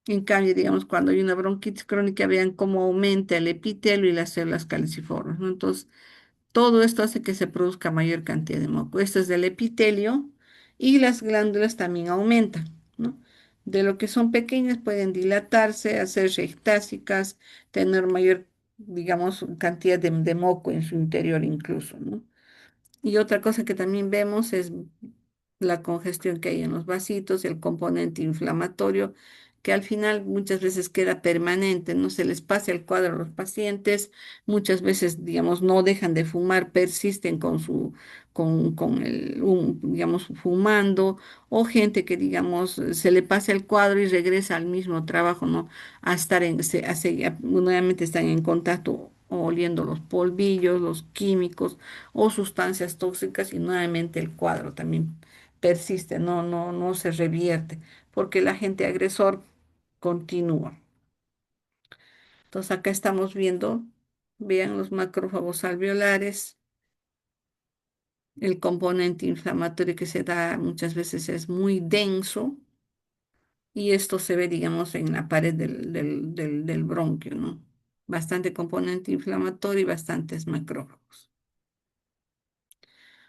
En cambio, digamos, cuando hay una bronquitis crónica, vean cómo aumenta el epitelio y las células caliciformes, ¿no? Entonces, todo esto hace que se produzca mayor cantidad de moco. Esto es del epitelio y las glándulas también aumentan, ¿no? De lo que son pequeñas pueden dilatarse, hacerse ectásicas, tener mayor, digamos, cantidad de moco en su interior incluso, ¿no? Y otra cosa que también vemos es la congestión que hay en los vasitos, el componente inflamatorio, que al final muchas veces queda permanente, no se les pasa el cuadro a los pacientes, muchas veces, digamos, no dejan de fumar, persisten con digamos, fumando, o gente que, digamos, se le pasa el cuadro y regresa al mismo trabajo, ¿no? A estar nuevamente están en contacto o oliendo los polvillos, los químicos o sustancias tóxicas y nuevamente el cuadro también persiste, no se revierte, porque el agente agresor continúa. Entonces acá estamos viendo, vean los macrófagos alveolares, el componente inflamatorio que se da muchas veces es muy denso y esto se ve, digamos, en la pared del bronquio, ¿no? Bastante componente inflamatorio y bastantes macrófagos.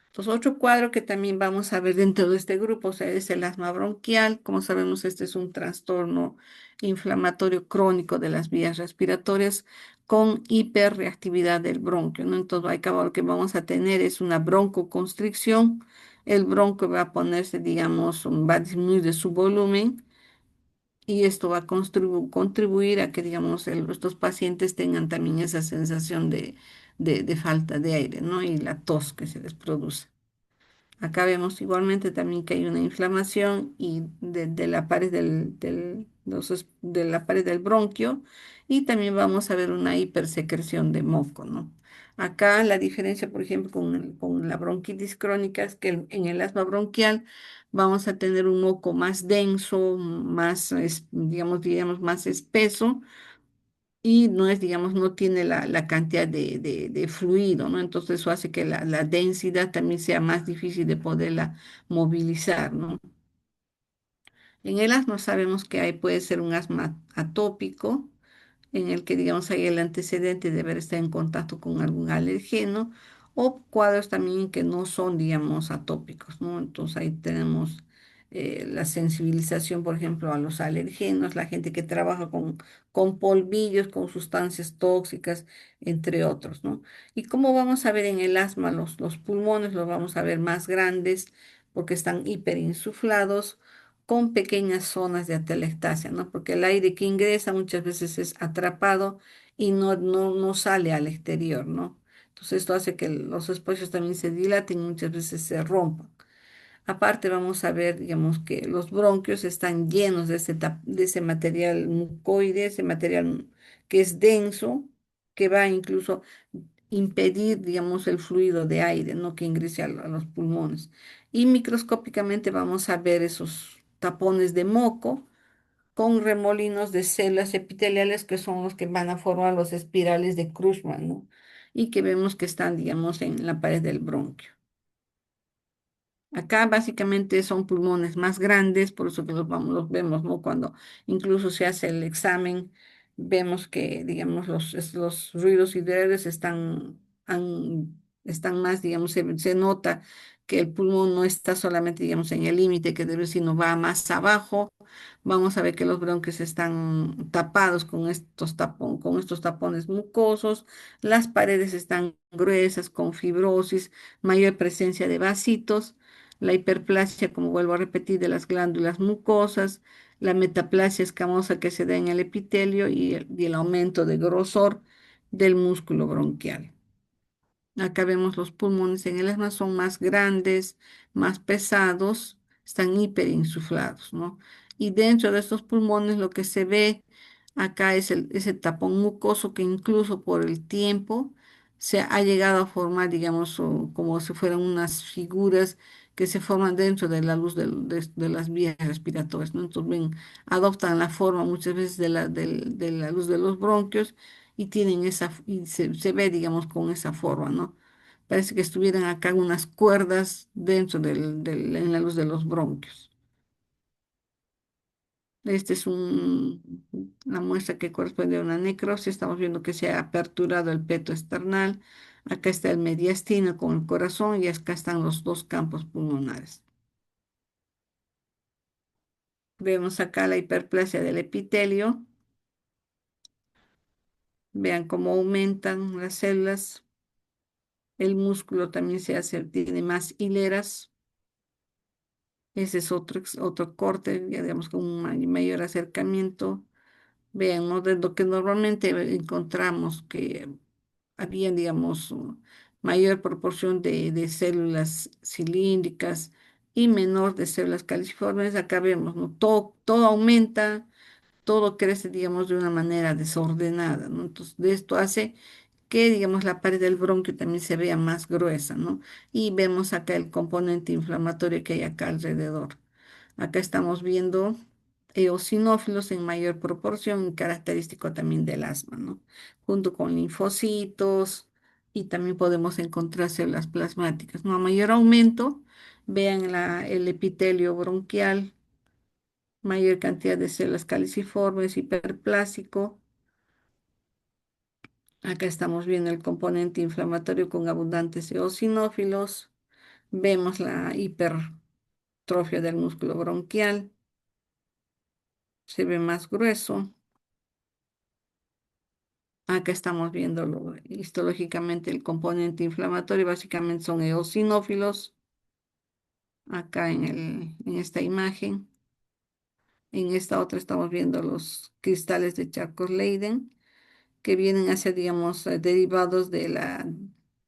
Entonces, otro cuadro que también vamos a ver dentro de este grupo, o sea, es el asma bronquial. Como sabemos, este es un trastorno inflamatorio crónico de las vías respiratorias con hiperreactividad del bronquio, ¿no? Entonces, acá lo que vamos a tener es una broncoconstricción. El bronquio va a ponerse, digamos, va a disminuir de su volumen y esto va a contribuir a que, digamos, estos pacientes tengan también esa sensación de falta de aire, ¿no? Y la tos que se les produce. Acá vemos igualmente también que hay una inflamación y de la pared de la pared del bronquio y también vamos a ver una hipersecreción de moco, ¿no? Acá la diferencia, por ejemplo, con la bronquitis crónica es que en el asma bronquial vamos a tener un moco más denso, más, digamos, más espeso y no es, digamos, no tiene la cantidad de fluido, ¿no? Entonces eso hace que la densidad también sea más difícil de poderla movilizar, ¿no? En el asma sabemos que puede ser un asma atópico, en el que, digamos, hay el antecedente de haber estado en contacto con algún alergeno, o cuadros también que no son, digamos, atópicos, ¿no? Entonces ahí tenemos la sensibilización, por ejemplo, a los alergenos, la gente que trabaja con polvillos, con sustancias tóxicas, entre otros, ¿no? Y como vamos a ver en el asma, los pulmones los vamos a ver más grandes porque están hiperinsuflados con pequeñas zonas de atelectasia, ¿no? Porque el aire que ingresa muchas veces es atrapado y no sale al exterior, ¿no? Entonces esto hace que los espacios también se dilaten y muchas veces se rompan. Aparte vamos a ver, digamos, que los bronquios están llenos de ese material mucoide, ese material que es denso, que va incluso impedir, digamos, el fluido de aire, ¿no? Que ingrese a los pulmones. Y microscópicamente vamos a ver esos tapones de moco con remolinos de células epiteliales que son los que van a formar los espirales de Krushman, ¿no? Y que vemos que están, digamos, en la pared del bronquio. Acá básicamente son pulmones más grandes, por eso que los vemos, ¿no? Cuando incluso se hace el examen, vemos que, digamos, los ruidos hidrales están más, digamos, se nota que el pulmón no está solamente, digamos, en el límite que debe, sino va más abajo. Vamos a ver que los bronquios están tapados con estos tapones mucosos, las paredes están gruesas, con fibrosis, mayor presencia de vasitos, la hiperplasia, como vuelvo a repetir, de las glándulas mucosas, la metaplasia escamosa que se da en el epitelio y el aumento de grosor del músculo bronquial. Acá vemos los pulmones en el asma son más grandes, más pesados, están hiperinsuflados, ¿no? Y dentro de estos pulmones lo que se ve acá es ese tapón mucoso que incluso por el tiempo se ha llegado a formar, digamos, como si fueran unas figuras que se forman dentro de la luz de las vías respiratorias, ¿no? Entonces, ven, adoptan la forma muchas veces de la luz de los bronquios y tienen y se ve, digamos, con esa forma, ¿no? Parece que estuvieran acá unas cuerdas dentro en la luz de los bronquios. Este es una muestra que corresponde a una necrosis. Estamos viendo que se ha aperturado el peto external. Acá está el mediastino con el corazón y acá están los dos campos pulmonares. Vemos acá la hiperplasia del epitelio. Vean cómo aumentan las células. El músculo también tiene más hileras. Ese es otro corte, ya digamos, con un mayor acercamiento. Vean, ¿no? De lo que normalmente encontramos que había, digamos, mayor proporción de células cilíndricas y menor de células caliciformes. Acá vemos, ¿no? Todo aumenta, todo crece, digamos, de una manera desordenada, ¿no? Entonces, de esto hace que, digamos, la pared del bronquio también se vea más gruesa, ¿no? Y vemos acá el componente inflamatorio que hay acá alrededor. Acá estamos viendo eosinófilos en mayor proporción, característico también del asma, ¿no? Junto con linfocitos y también podemos encontrar células plasmáticas, ¿no? A mayor aumento, vean el epitelio bronquial, mayor cantidad de células caliciformes, hiperplásico. Acá estamos viendo el componente inflamatorio con abundantes eosinófilos. Vemos la hipertrofia del músculo bronquial, se ve más grueso. Acá estamos viéndolo histológicamente el componente inflamatorio, básicamente son eosinófilos, acá en esta imagen. En esta otra estamos viendo los cristales de Charcot-Leyden, que vienen a ser, digamos, derivados de la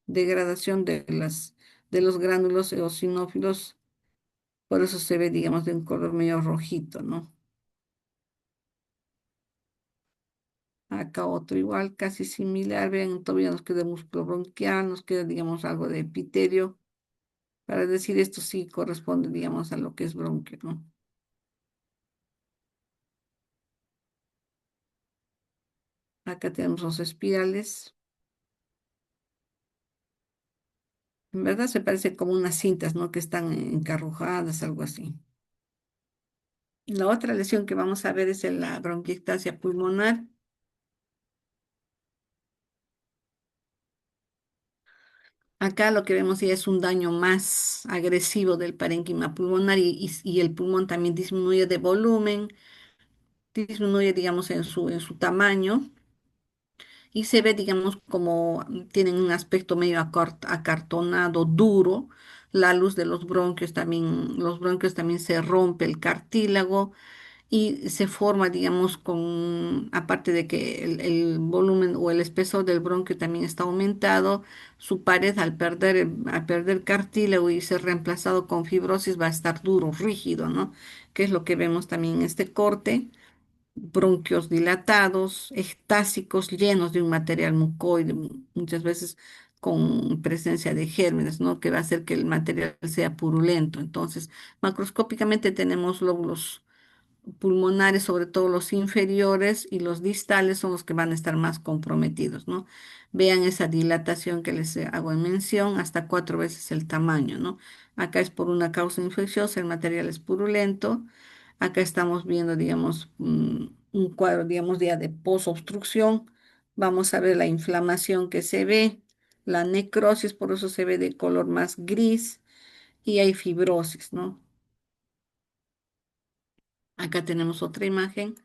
degradación de los gránulos eosinófilos, por eso se ve, digamos, de un color medio rojito, ¿no? Acá otro igual, casi similar, vean, todavía nos queda músculo bronquial, nos queda, digamos, algo de epitelio. Para decir esto sí corresponde, digamos, a lo que es bronquio, ¿no? Acá tenemos los espirales. En verdad se parece como unas cintas, ¿no? Que están encarrujadas, algo así. La otra lesión que vamos a ver es en la bronquiectasia pulmonar. Acá lo que vemos ya es un daño más agresivo del parénquima pulmonar y el pulmón también disminuye de volumen, disminuye, digamos, en su tamaño. Y se ve, digamos, como tienen un aspecto medio acartonado, duro. La luz de los bronquios también se rompe el cartílago y se forma, digamos, aparte de que el volumen o el espesor del bronquio también está aumentado, su pared al perder cartílago y ser reemplazado con fibrosis va a estar duro, rígido, ¿no? Que es lo que vemos también en este corte bronquios dilatados, ectásicos, llenos de un material mucoide, muchas veces con presencia de gérmenes, ¿no? Que va a hacer que el material sea purulento. Entonces, macroscópicamente tenemos lóbulos pulmonares, sobre todo los inferiores y los distales son los que van a estar más comprometidos, ¿no? Vean esa dilatación que les hago en mención, hasta 4 veces el tamaño, ¿no? Acá es por una causa infecciosa, el material es purulento. Acá estamos viendo, digamos, un cuadro, digamos, ya de posobstrucción. Vamos a ver la inflamación que se ve, la necrosis, por eso se ve de color más gris y hay fibrosis, ¿no? Acá tenemos otra imagen,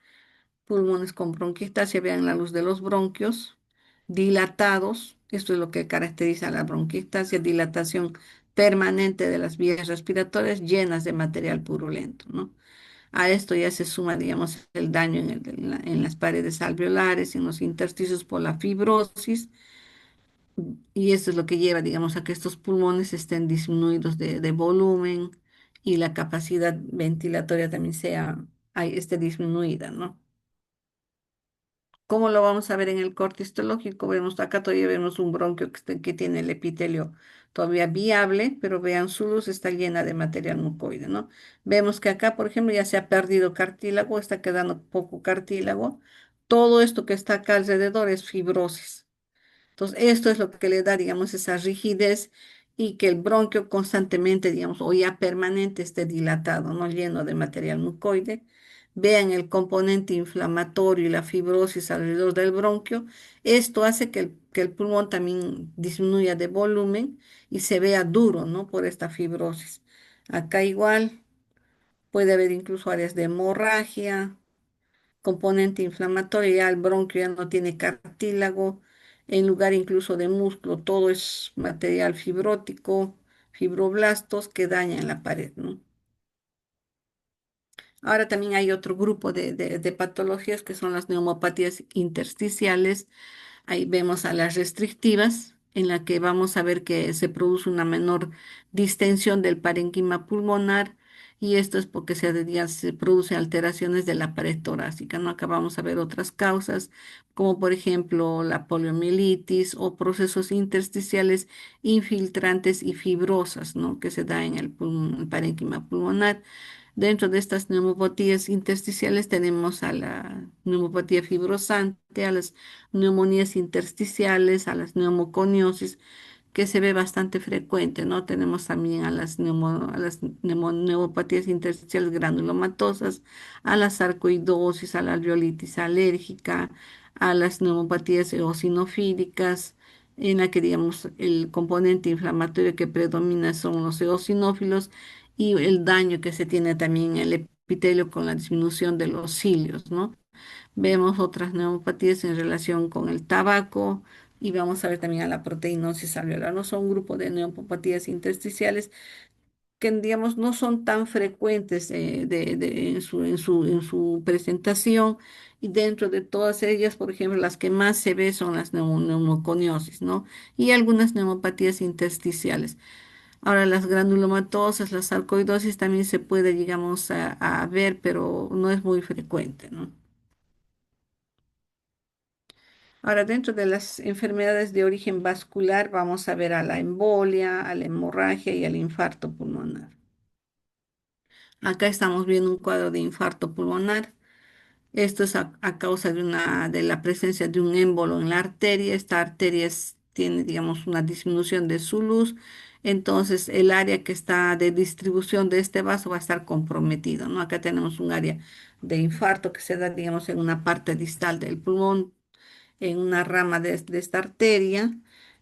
pulmones con bronquiectasia, vean la luz de los bronquios dilatados. Esto es lo que caracteriza la bronquiectasia, dilatación permanente de las vías respiratorias llenas de material purulento, ¿no? A esto ya se suma, digamos, el daño en las paredes alveolares, en los intersticios por la fibrosis, y esto es lo que lleva, digamos, a que estos pulmones estén disminuidos de volumen y la capacidad ventilatoria también esté disminuida, ¿no? ¿Cómo lo vamos a ver en el corte histológico? Vemos, acá todavía vemos un bronquio que tiene el epitelio todavía viable, pero vean, su luz está llena de material mucoide, ¿no? Vemos que acá, por ejemplo, ya se ha perdido cartílago, está quedando poco cartílago. Todo esto que está acá alrededor es fibrosis. Entonces, esto es lo que le da, digamos, esa rigidez y que el bronquio constantemente, digamos, o ya permanente esté dilatado, no lleno de material mucoide. Vean el componente inflamatorio y la fibrosis alrededor del bronquio. Esto hace que el pulmón también disminuya de volumen y se vea duro, ¿no? Por esta fibrosis. Acá igual puede haber incluso áreas de hemorragia, componente inflamatorio, ya el bronquio ya no tiene cartílago, en lugar incluso de músculo, todo es material fibrótico, fibroblastos que dañan la pared, ¿no? Ahora también hay otro grupo de patologías que son las neumopatías intersticiales. Ahí vemos a las restrictivas, en la que vamos a ver que se produce una menor distensión del parénquima pulmonar y esto es porque ya se producen alteraciones de la pared torácica, ¿no? Acá vamos a ver otras causas, como por ejemplo la poliomielitis o procesos intersticiales infiltrantes y fibrosas, ¿no? Que se da en el parénquima pulmonar. Dentro de estas neumopatías intersticiales tenemos a la neumopatía fibrosante, a las neumonías intersticiales, a las neumoconiosis, que se ve bastante frecuente, ¿no? Tenemos también a las neumopatías intersticiales granulomatosas, a la sarcoidosis, a la alveolitis alérgica, a las neumopatías eosinofílicas, en la que, digamos, el componente inflamatorio que predomina son los eosinófilos y el daño que se tiene también en el epitelio con la disminución de los cilios, ¿no? Vemos otras neumopatías en relación con el tabaco y vamos a ver también a la proteinosis alveolar. No son un grupo de neumopatías intersticiales que, digamos, no son tan frecuentes en su presentación y dentro de todas ellas, por ejemplo, las que más se ve son las neumoconiosis, ¿no? Y algunas neumopatías intersticiales. Ahora, las granulomatosas, la sarcoidosis también se puede, digamos, a ver, pero no es muy frecuente, ¿no? Ahora, dentro de las enfermedades de origen vascular, vamos a ver a la embolia, a la hemorragia y al infarto pulmonar. Acá estamos viendo un cuadro de infarto pulmonar. Esto es a causa de la presencia de un émbolo en la arteria. Esta arteria tiene, digamos, una disminución de su luz. Entonces, el área que está de distribución de este vaso va a estar comprometido, ¿no? Acá tenemos un área de infarto que se da, digamos, en una parte distal del pulmón, en una rama de esta arteria.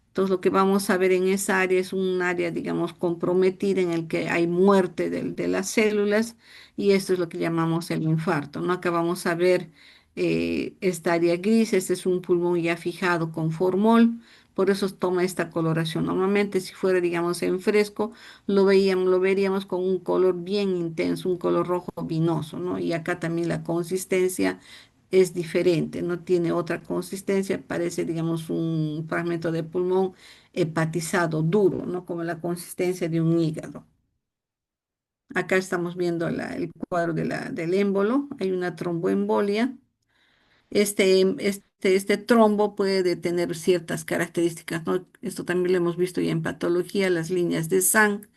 Entonces, lo que vamos a ver en esa área es un área, digamos, comprometida en el que hay muerte de las células y esto es lo que llamamos el infarto, ¿no? Acá vamos a ver esta área gris, este es un pulmón ya fijado con formol, por eso toma esta coloración. Normalmente, si fuera, digamos, en fresco, lo veríamos con un color bien intenso, un color rojo vinoso, ¿no? Y acá también la consistencia es diferente, no tiene otra consistencia, parece, digamos, un fragmento de pulmón hepatizado, duro, ¿no? Como la consistencia de un hígado. Acá estamos viendo el cuadro del émbolo, hay una tromboembolia. Este trombo puede tener ciertas características, ¿no? Esto también lo hemos visto ya en patología, las líneas de Sang,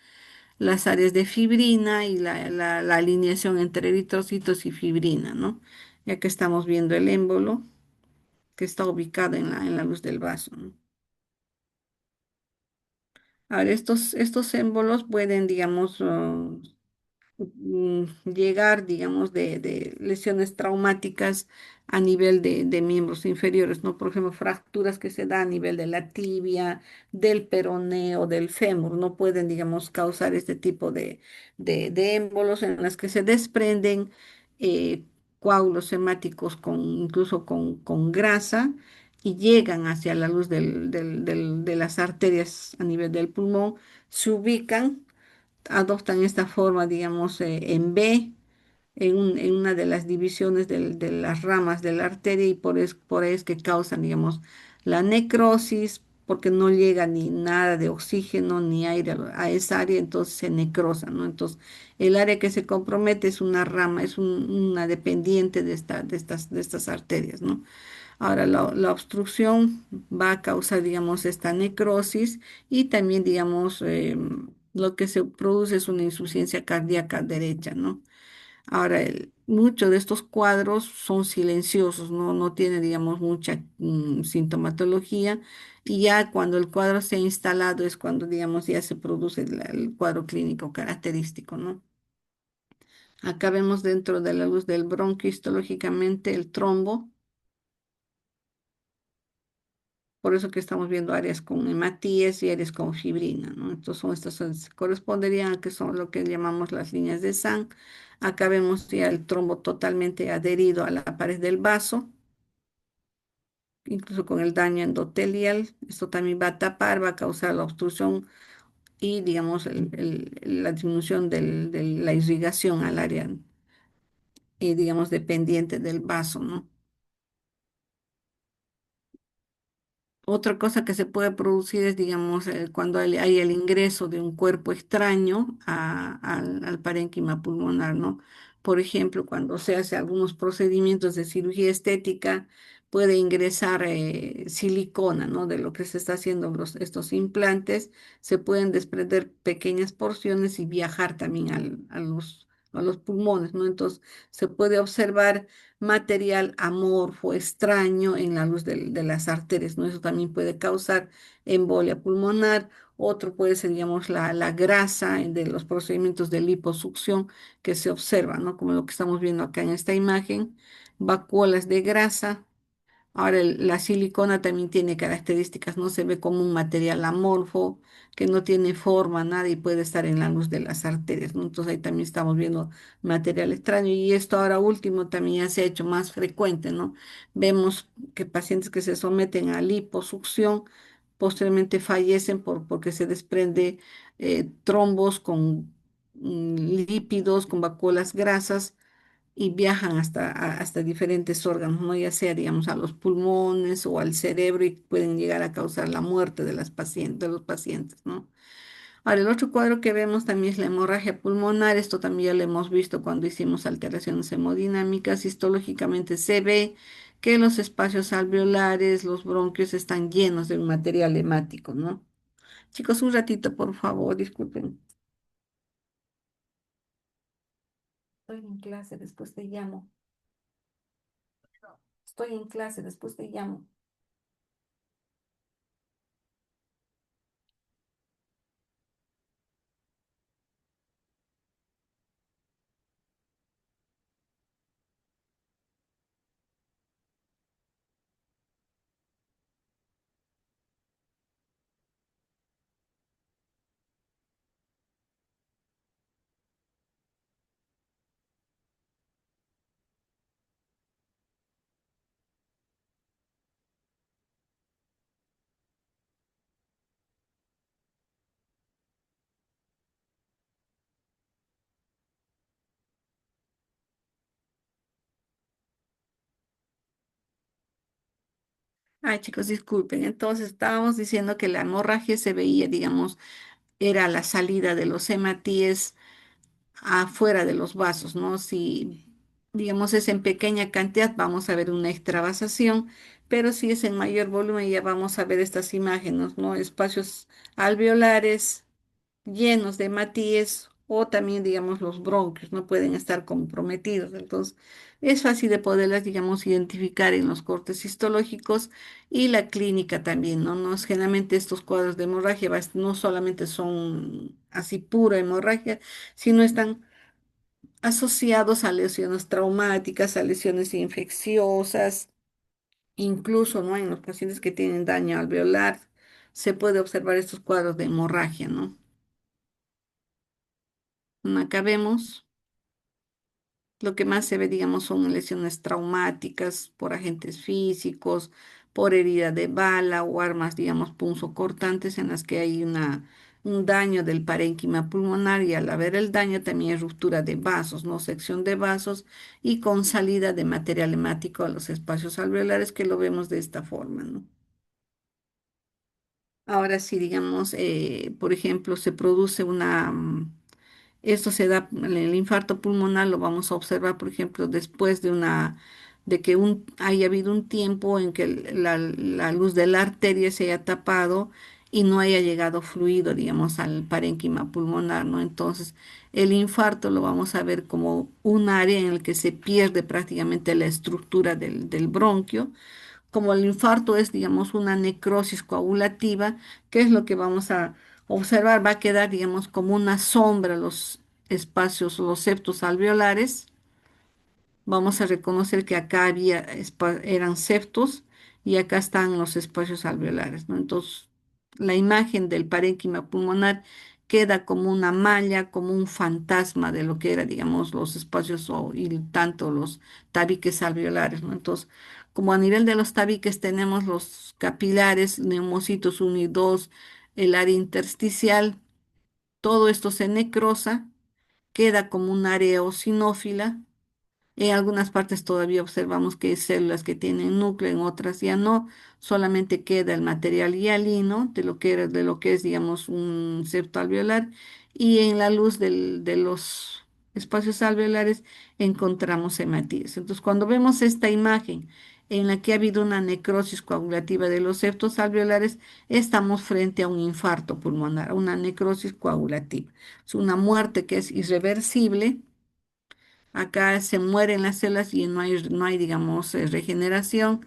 las áreas de fibrina y la alineación entre eritrocitos y fibrina, ¿no? Ya que estamos viendo el émbolo que está ubicado en la luz del vaso, ¿no? Ahora, estos émbolos pueden, digamos, llegar, digamos, de lesiones traumáticas a nivel de miembros inferiores, ¿no? Por ejemplo, fracturas que se dan a nivel de la tibia, del peroneo, del fémur, no pueden, digamos, causar este tipo de émbolos en las que se desprenden eh, coágulos hemáticos incluso con grasa y llegan hacia la luz de las arterias a nivel del pulmón, se ubican, adoptan esta forma, digamos, en B, en una de las divisiones de las ramas de la arteria y por ahí es que causan, digamos, la necrosis, porque no llega ni nada de oxígeno ni aire a esa área, entonces se necrosa, ¿no? Entonces, el área que se compromete es una rama, es una dependiente de estas arterias, ¿no? Ahora, la obstrucción va a causar, digamos, esta necrosis y también, digamos, lo que se produce es una insuficiencia cardíaca derecha, ¿no? Ahora, muchos de estos cuadros son silenciosos, no tienen, digamos, mucha sintomatología y ya cuando el cuadro se ha instalado es cuando, digamos, ya se produce el cuadro clínico característico, ¿no? Acá vemos dentro de la luz del bronquio histológicamente el trombo, por eso que estamos viendo áreas con hematíes y áreas con fibrina, ¿no? Entonces corresponderían a que son lo que llamamos las líneas de Sang. Acá vemos ya el trombo totalmente adherido a la pared del vaso, incluso con el daño endotelial. Esto también va a tapar, va a causar la obstrucción y, digamos, la disminución de la irrigación al área, digamos, dependiente del vaso, ¿no? Otra cosa que se puede producir es, digamos, cuando hay el ingreso de un cuerpo extraño al parénquima pulmonar, ¿no? Por ejemplo, cuando se hace algunos procedimientos de cirugía estética, puede ingresar silicona, ¿no? De lo que se está haciendo estos implantes, se pueden desprender pequeñas porciones y viajar también a los pulmones, ¿no? Entonces, se puede observar material amorfo, extraño en la luz de las arterias, ¿no? Eso también puede causar embolia pulmonar. Otro puede ser, digamos, la grasa de los procedimientos de liposucción que se observan, ¿no? Como lo que estamos viendo acá en esta imagen, vacuolas de grasa. Ahora, la silicona también tiene características, no se ve como un material amorfo, que no tiene forma, nada y puede estar en la luz de las arterias, ¿no? Entonces ahí también estamos viendo material extraño y esto ahora último también ya se ha hecho más frecuente, ¿no? Vemos que pacientes que se someten a liposucción posteriormente fallecen porque se desprende trombos con lípidos, con vacuolas grasas y viajan hasta diferentes órganos, ¿no? Ya sea, digamos, a los pulmones o al cerebro y pueden llegar a causar la muerte de de los pacientes, ¿no? Ahora, el otro cuadro que vemos también es la hemorragia pulmonar. Esto también ya lo hemos visto cuando hicimos alteraciones hemodinámicas. Histológicamente se ve que los espacios alveolares, los bronquios están llenos de material hemático, ¿no? Chicos, un ratito, por favor, disculpen. Estoy en clase, después te llamo. Estoy en clase, después te llamo. Ay, chicos, disculpen. Entonces estábamos diciendo que la hemorragia se veía, digamos, era la salida de los hematíes afuera de los vasos, ¿no? Si, digamos, es en pequeña cantidad, vamos a ver una extravasación, pero si es en mayor volumen, ya vamos a ver estas imágenes, ¿no? Espacios alveolares llenos de matíes o también, digamos, los bronquios no pueden estar comprometidos. Entonces, es fácil de poderlas, digamos, identificar en los cortes histológicos y la clínica también, ¿no? No, generalmente estos cuadros de hemorragia no solamente son así pura hemorragia, sino están asociados a lesiones traumáticas, a lesiones infecciosas, incluso, ¿no? En los pacientes que tienen daño alveolar, se puede observar estos cuadros de hemorragia, ¿no? Acá vemos. Lo que más se ve, digamos, son lesiones traumáticas por agentes físicos, por herida de bala o armas, digamos, punzocortantes en las que hay un daño del parénquima pulmonar y al haber el daño también hay ruptura de vasos, ¿no? Sección de vasos y con salida de material hemático a los espacios alveolares que lo vemos de esta forma, ¿no? Ahora sí, digamos, por ejemplo, se produce esto se da, el infarto pulmonar lo vamos a observar, por ejemplo, después de una de que haya habido un tiempo en que la luz de la arteria se haya tapado y no haya llegado fluido, digamos, al parénquima pulmonar, ¿no? Entonces, el infarto lo vamos a ver como un área en el que se pierde prácticamente la estructura del bronquio. Como el infarto es, digamos, una necrosis coagulativa, ¿qué es lo que vamos a observar? Va a quedar, digamos, como una sombra los espacios, los septos alveolares. Vamos a reconocer que acá había, eran septos y acá están los espacios alveolares, ¿no? Entonces, la imagen del parénquima pulmonar queda como una malla, como un fantasma de lo que era, digamos, los espacios y tanto los tabiques alveolares, ¿no? Entonces, como a nivel de los tabiques tenemos los capilares, neumocitos 1 y 2, el área intersticial, todo esto se necrosa, queda como un área eosinófila. En algunas partes todavía observamos que hay células que tienen núcleo, en otras ya no, solamente queda el material hialino de lo que es, digamos, un septo alveolar, y en la luz de los espacios alveolares encontramos hematíes. Entonces, cuando vemos esta imagen en la que ha habido una necrosis coagulativa de los septos alveolares, estamos frente a un infarto pulmonar, a una necrosis coagulativa. Es una muerte que es irreversible. Acá se mueren las células y no hay, digamos, regeneración.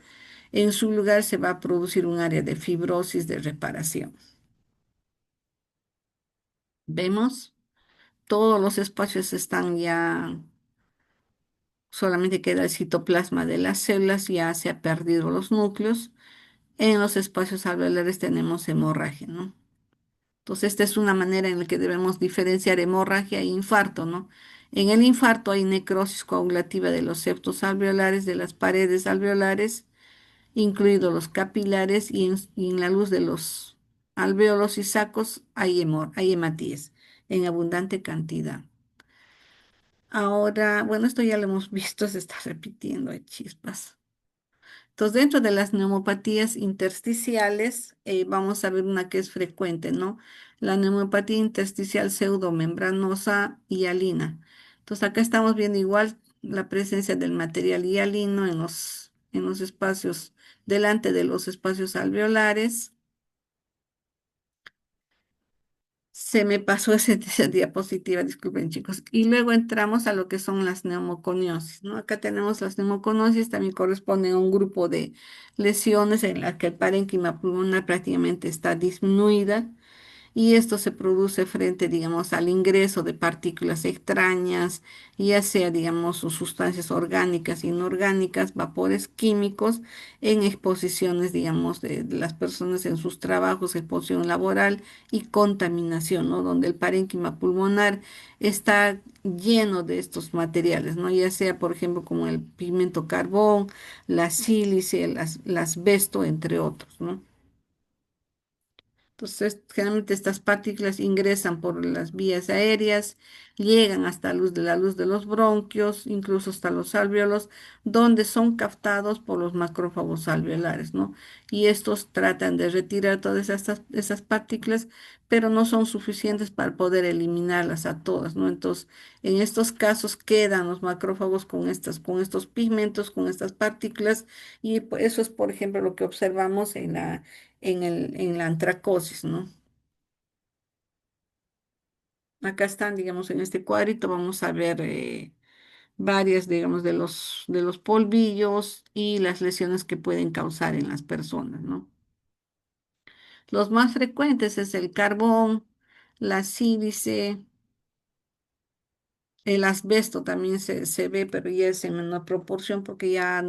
En su lugar se va a producir un área de fibrosis de reparación. Vemos, todos los espacios están ya, solamente queda el citoplasma de las células, ya se ha perdido los núcleos. En los espacios alveolares tenemos hemorragia, ¿no? Entonces, esta es una manera en la que debemos diferenciar hemorragia e infarto, ¿no? En el infarto hay necrosis coagulativa de los septos alveolares, de las paredes alveolares, incluidos los capilares, y en la luz de los alvéolos y sacos hay hematíes en abundante cantidad. Ahora, bueno, esto ya lo hemos visto, se está repitiendo, hay chispas. Entonces, dentro de las neumopatías intersticiales, vamos a ver una que es frecuente, ¿no? La neumopatía intersticial pseudomembranosa hialina. Entonces, acá estamos viendo igual la presencia del material hialino en los espacios, delante de los espacios alveolares. Se me pasó esa diapositiva, disculpen chicos. Y luego entramos a lo que son las neumoconiosis, ¿no? Acá tenemos las neumoconiosis, también corresponden a un grupo de lesiones en las que el parénquima pulmonar prácticamente está disminuida, y esto se produce frente, digamos, al ingreso de partículas extrañas, ya sea, digamos, sus sustancias orgánicas, inorgánicas, vapores químicos, en exposiciones, digamos, de las personas en sus trabajos, exposición laboral y contaminación, ¿no? Donde el parénquima pulmonar está lleno de estos materiales, ¿no? Ya sea, por ejemplo, como el pigmento carbón, la sílice, las asbesto, entre otros, ¿no? Entonces, generalmente estas partículas ingresan por las vías aéreas, llegan hasta la luz de los bronquios, incluso hasta los alvéolos, donde son captados por los macrófagos alveolares, ¿no? Y estos tratan de retirar todas esas partículas, pero no son suficientes para poder eliminarlas a todas, ¿no? Entonces, en estos casos quedan los macrófagos con estos pigmentos, con estas partículas, y eso es, por ejemplo, lo que observamos en la antracosis, ¿no? Acá están, digamos, en este cuadrito vamos a ver varias, digamos, de los polvillos y las lesiones que pueden causar en las personas, ¿no? Los más frecuentes es el carbón, la sílice, el asbesto también se ve, pero ya es en menor proporción porque ya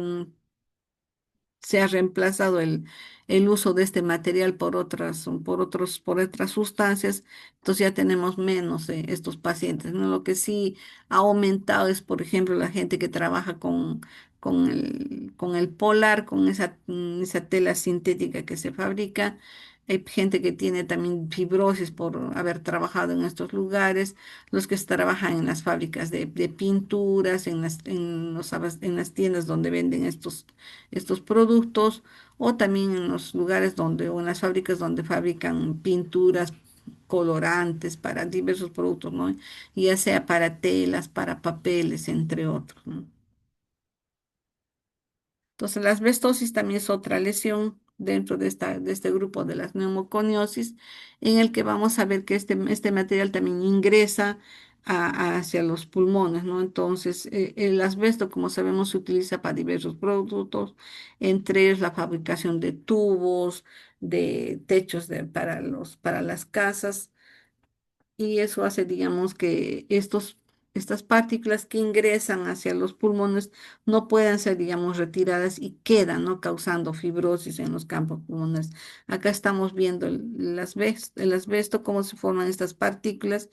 se ha reemplazado el uso de este material por otras sustancias. Entonces ya tenemos menos estos pacientes, ¿no? Lo que sí ha aumentado es, por ejemplo, la gente que trabaja con el polar, con esa tela sintética que se fabrica. Hay gente que tiene también fibrosis por haber trabajado en estos lugares, los que trabajan en las fábricas de pinturas, en las tiendas donde venden estos productos, o también en los lugares o en las fábricas donde fabrican pinturas, colorantes para diversos productos, ¿no? Ya sea para telas, para papeles, entre otros, ¿no? Entonces, la asbestosis también es otra lesión dentro de este grupo de las neumoconiosis, en el que vamos a ver que este material también ingresa hacia los pulmones, ¿no? Entonces, el asbesto, como sabemos, se utiliza para diversos productos, entre ellos la fabricación de tubos, de techos para las casas y eso hace, digamos, que estas partículas que ingresan hacia los pulmones no puedan ser, digamos, retiradas y quedan, ¿no? Causando fibrosis en los campos pulmonares. Acá estamos viendo el asbesto, cómo se forman estas partículas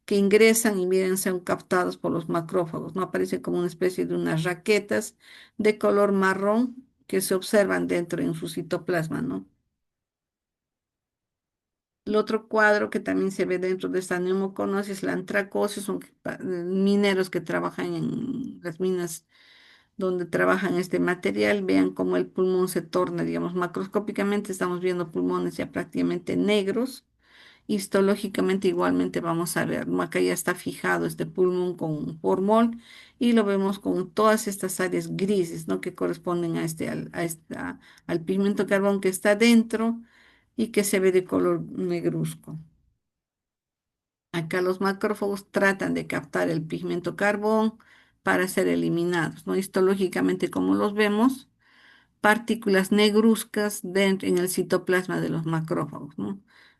que ingresan y miren, son captados por los macrófagos, ¿no? Aparece como una especie de unas raquetas de color marrón que se observan dentro en su citoplasma, ¿no? El otro cuadro que también se ve dentro de esta neumoconosis es la antracosis, son mineros que trabajan en las minas donde trabajan este material. Vean cómo el pulmón se torna, digamos, macroscópicamente estamos viendo pulmones ya prácticamente negros. Histológicamente igualmente vamos a ver, ¿no? Acá ya está fijado este pulmón con un formol y lo vemos con todas estas áreas grises, ¿no? Que corresponden al pigmento carbón que está dentro y que se ve de color negruzco. Acá los macrófagos tratan de captar el pigmento carbón para ser eliminados, ¿no? Histológicamente, como los vemos, partículas negruzcas dentro en el citoplasma de los macrófagos, ¿no?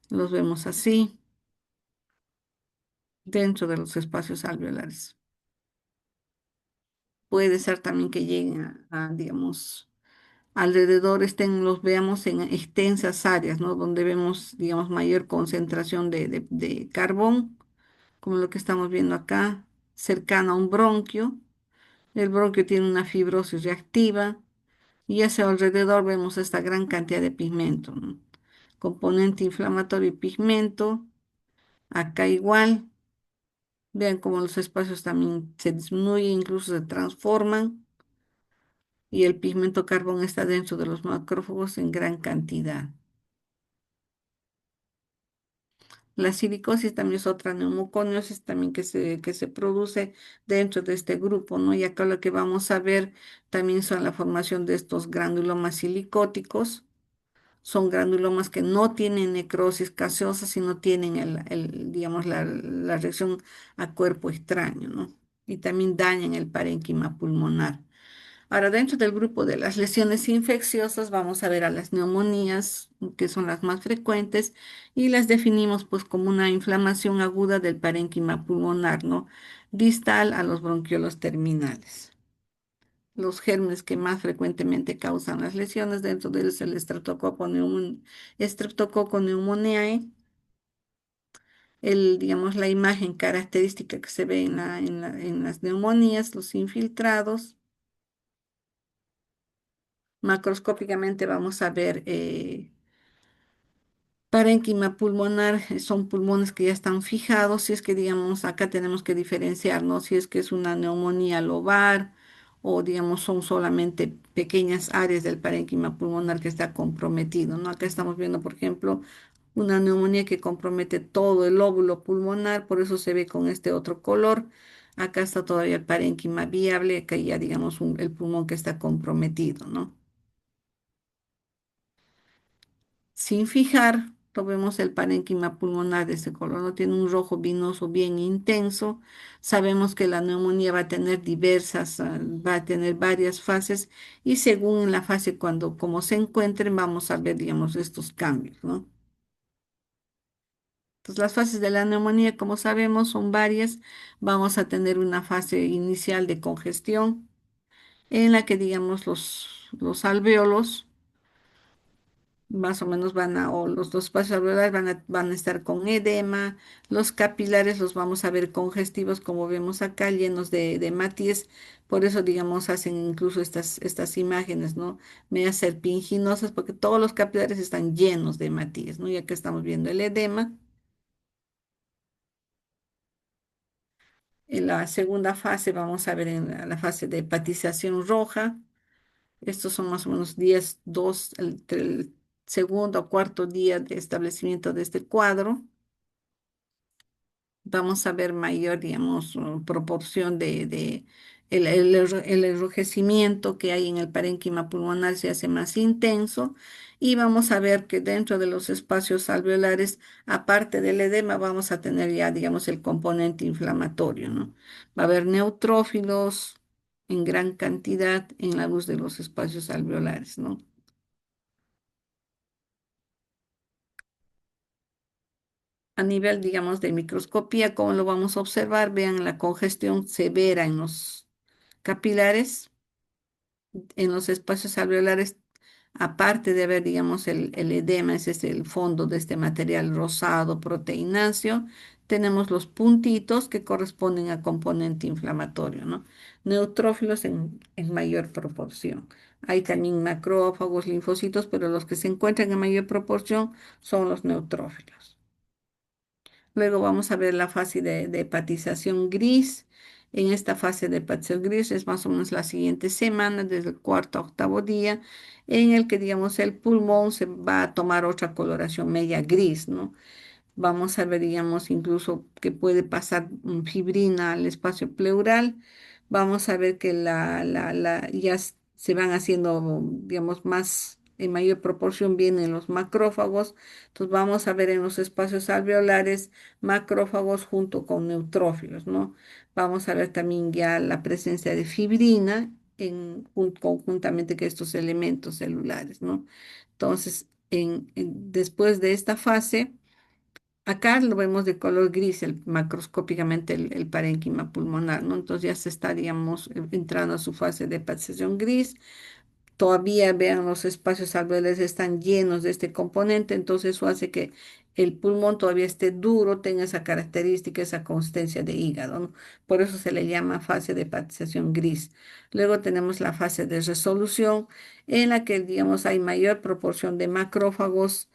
Los vemos así dentro de los espacios alveolares. Puede ser también que lleguen digamos, alrededor los veamos en extensas áreas, ¿no? Donde vemos, digamos, mayor concentración de carbón, como lo que estamos viendo acá, cercano a un bronquio. El bronquio tiene una fibrosis reactiva y hacia alrededor vemos esta gran cantidad de pigmento, ¿no? Componente inflamatorio y pigmento. Acá igual, vean cómo los espacios también se disminuyen, incluso se transforman y el pigmento carbón está dentro de los macrófagos en gran cantidad. La silicosis también es otra neumoconiosis también que se produce dentro de este grupo, ¿no? Y acá lo que vamos a ver también son la formación de estos granulomas silicóticos. Son granulomas que no tienen necrosis gaseosa, sino tienen digamos, la reacción a cuerpo extraño, ¿no? Y también dañan el parénquima pulmonar. Ahora, dentro del grupo de las lesiones infecciosas, vamos a ver a las neumonías, que son las más frecuentes, y las definimos pues como una inflamación aguda del parénquima pulmonar, ¿no? Distal a los bronquiolos terminales. Los gérmenes que más frecuentemente causan las lesiones dentro de ellos es el Streptococcus pneumoniae, digamos, la imagen característica que se ve en las neumonías, los infiltrados. Macroscópicamente vamos a ver parénquima pulmonar, son pulmones que ya están fijados, si es que digamos acá tenemos que diferenciar, ¿no? Si es que es una neumonía lobar o digamos son solamente pequeñas áreas del parénquima pulmonar que está comprometido, ¿no? Acá estamos viendo, por ejemplo, una neumonía que compromete todo el lóbulo pulmonar, por eso se ve con este otro color. Acá está todavía el parénquima viable, acá ya digamos el pulmón que está comprometido, ¿no? Sin fijar, tomemos el parénquima pulmonar de este color, no tiene un rojo vinoso bien intenso. Sabemos que la neumonía va a tener va a tener varias fases y según la fase como se encuentren, vamos a ver, digamos, estos cambios, ¿no? Entonces, las fases de la neumonía, como sabemos, son varias. Vamos a tener una fase inicial de congestión en la que, digamos, los alvéolos más o menos o los dos espacios alveolares van a estar con edema, los capilares los vamos a ver congestivos, como vemos acá, llenos de matíes, por eso, digamos, hacen incluso estas imágenes, ¿no? Medias serpiginosas, porque todos los capilares están llenos de matíes, ¿no? Y acá estamos viendo el edema. En la segunda fase vamos a ver en la fase de hepatización roja. Estos son más o menos días, entre el segundo o cuarto día de establecimiento de este cuadro. Vamos a ver mayor, digamos, proporción de el enrojecimiento que hay en el parénquima pulmonar se hace más intenso y vamos a ver que dentro de los espacios alveolares, aparte del edema, vamos a tener ya, digamos, el componente inflamatorio, ¿no? Va a haber neutrófilos en gran cantidad en la luz de los espacios alveolares, ¿no? A nivel, digamos, de microscopía, ¿cómo lo vamos a observar? Vean la congestión severa en los capilares, en los espacios alveolares, aparte de ver, digamos, el edema, ese es el fondo de este material rosado proteináceo, tenemos los puntitos que corresponden a componente inflamatorio, ¿no? Neutrófilos en mayor proporción. Hay también macrófagos, linfocitos, pero los que se encuentran en mayor proporción son los neutrófilos. Luego vamos a ver la fase de hepatización gris. En esta fase de hepatización gris es más o menos la siguiente semana, desde el cuarto a octavo día, en el que, digamos, el pulmón se va a tomar otra coloración media gris, ¿no? Vamos a ver, digamos, incluso que puede pasar fibrina al espacio pleural. Vamos a ver que se van haciendo, digamos, más, en mayor proporción vienen los macrófagos. Entonces vamos a ver en los espacios alveolares macrófagos junto con neutrófilos, ¿no? Vamos a ver también ya la presencia de fibrina conjuntamente con estos elementos celulares, ¿no? Entonces, después de esta fase, acá lo vemos de color gris, macroscópicamente el parénquima pulmonar, ¿no? Entonces ya se estaríamos entrando a su fase de hepatización gris. Todavía, vean, los espacios alveolares están llenos de este componente, entonces eso hace que el pulmón todavía esté duro, tenga esa característica, esa consistencia de hígado, ¿no? Por eso se le llama fase de hepatización gris. Luego tenemos la fase de resolución, en la que, digamos, hay mayor proporción de macrófagos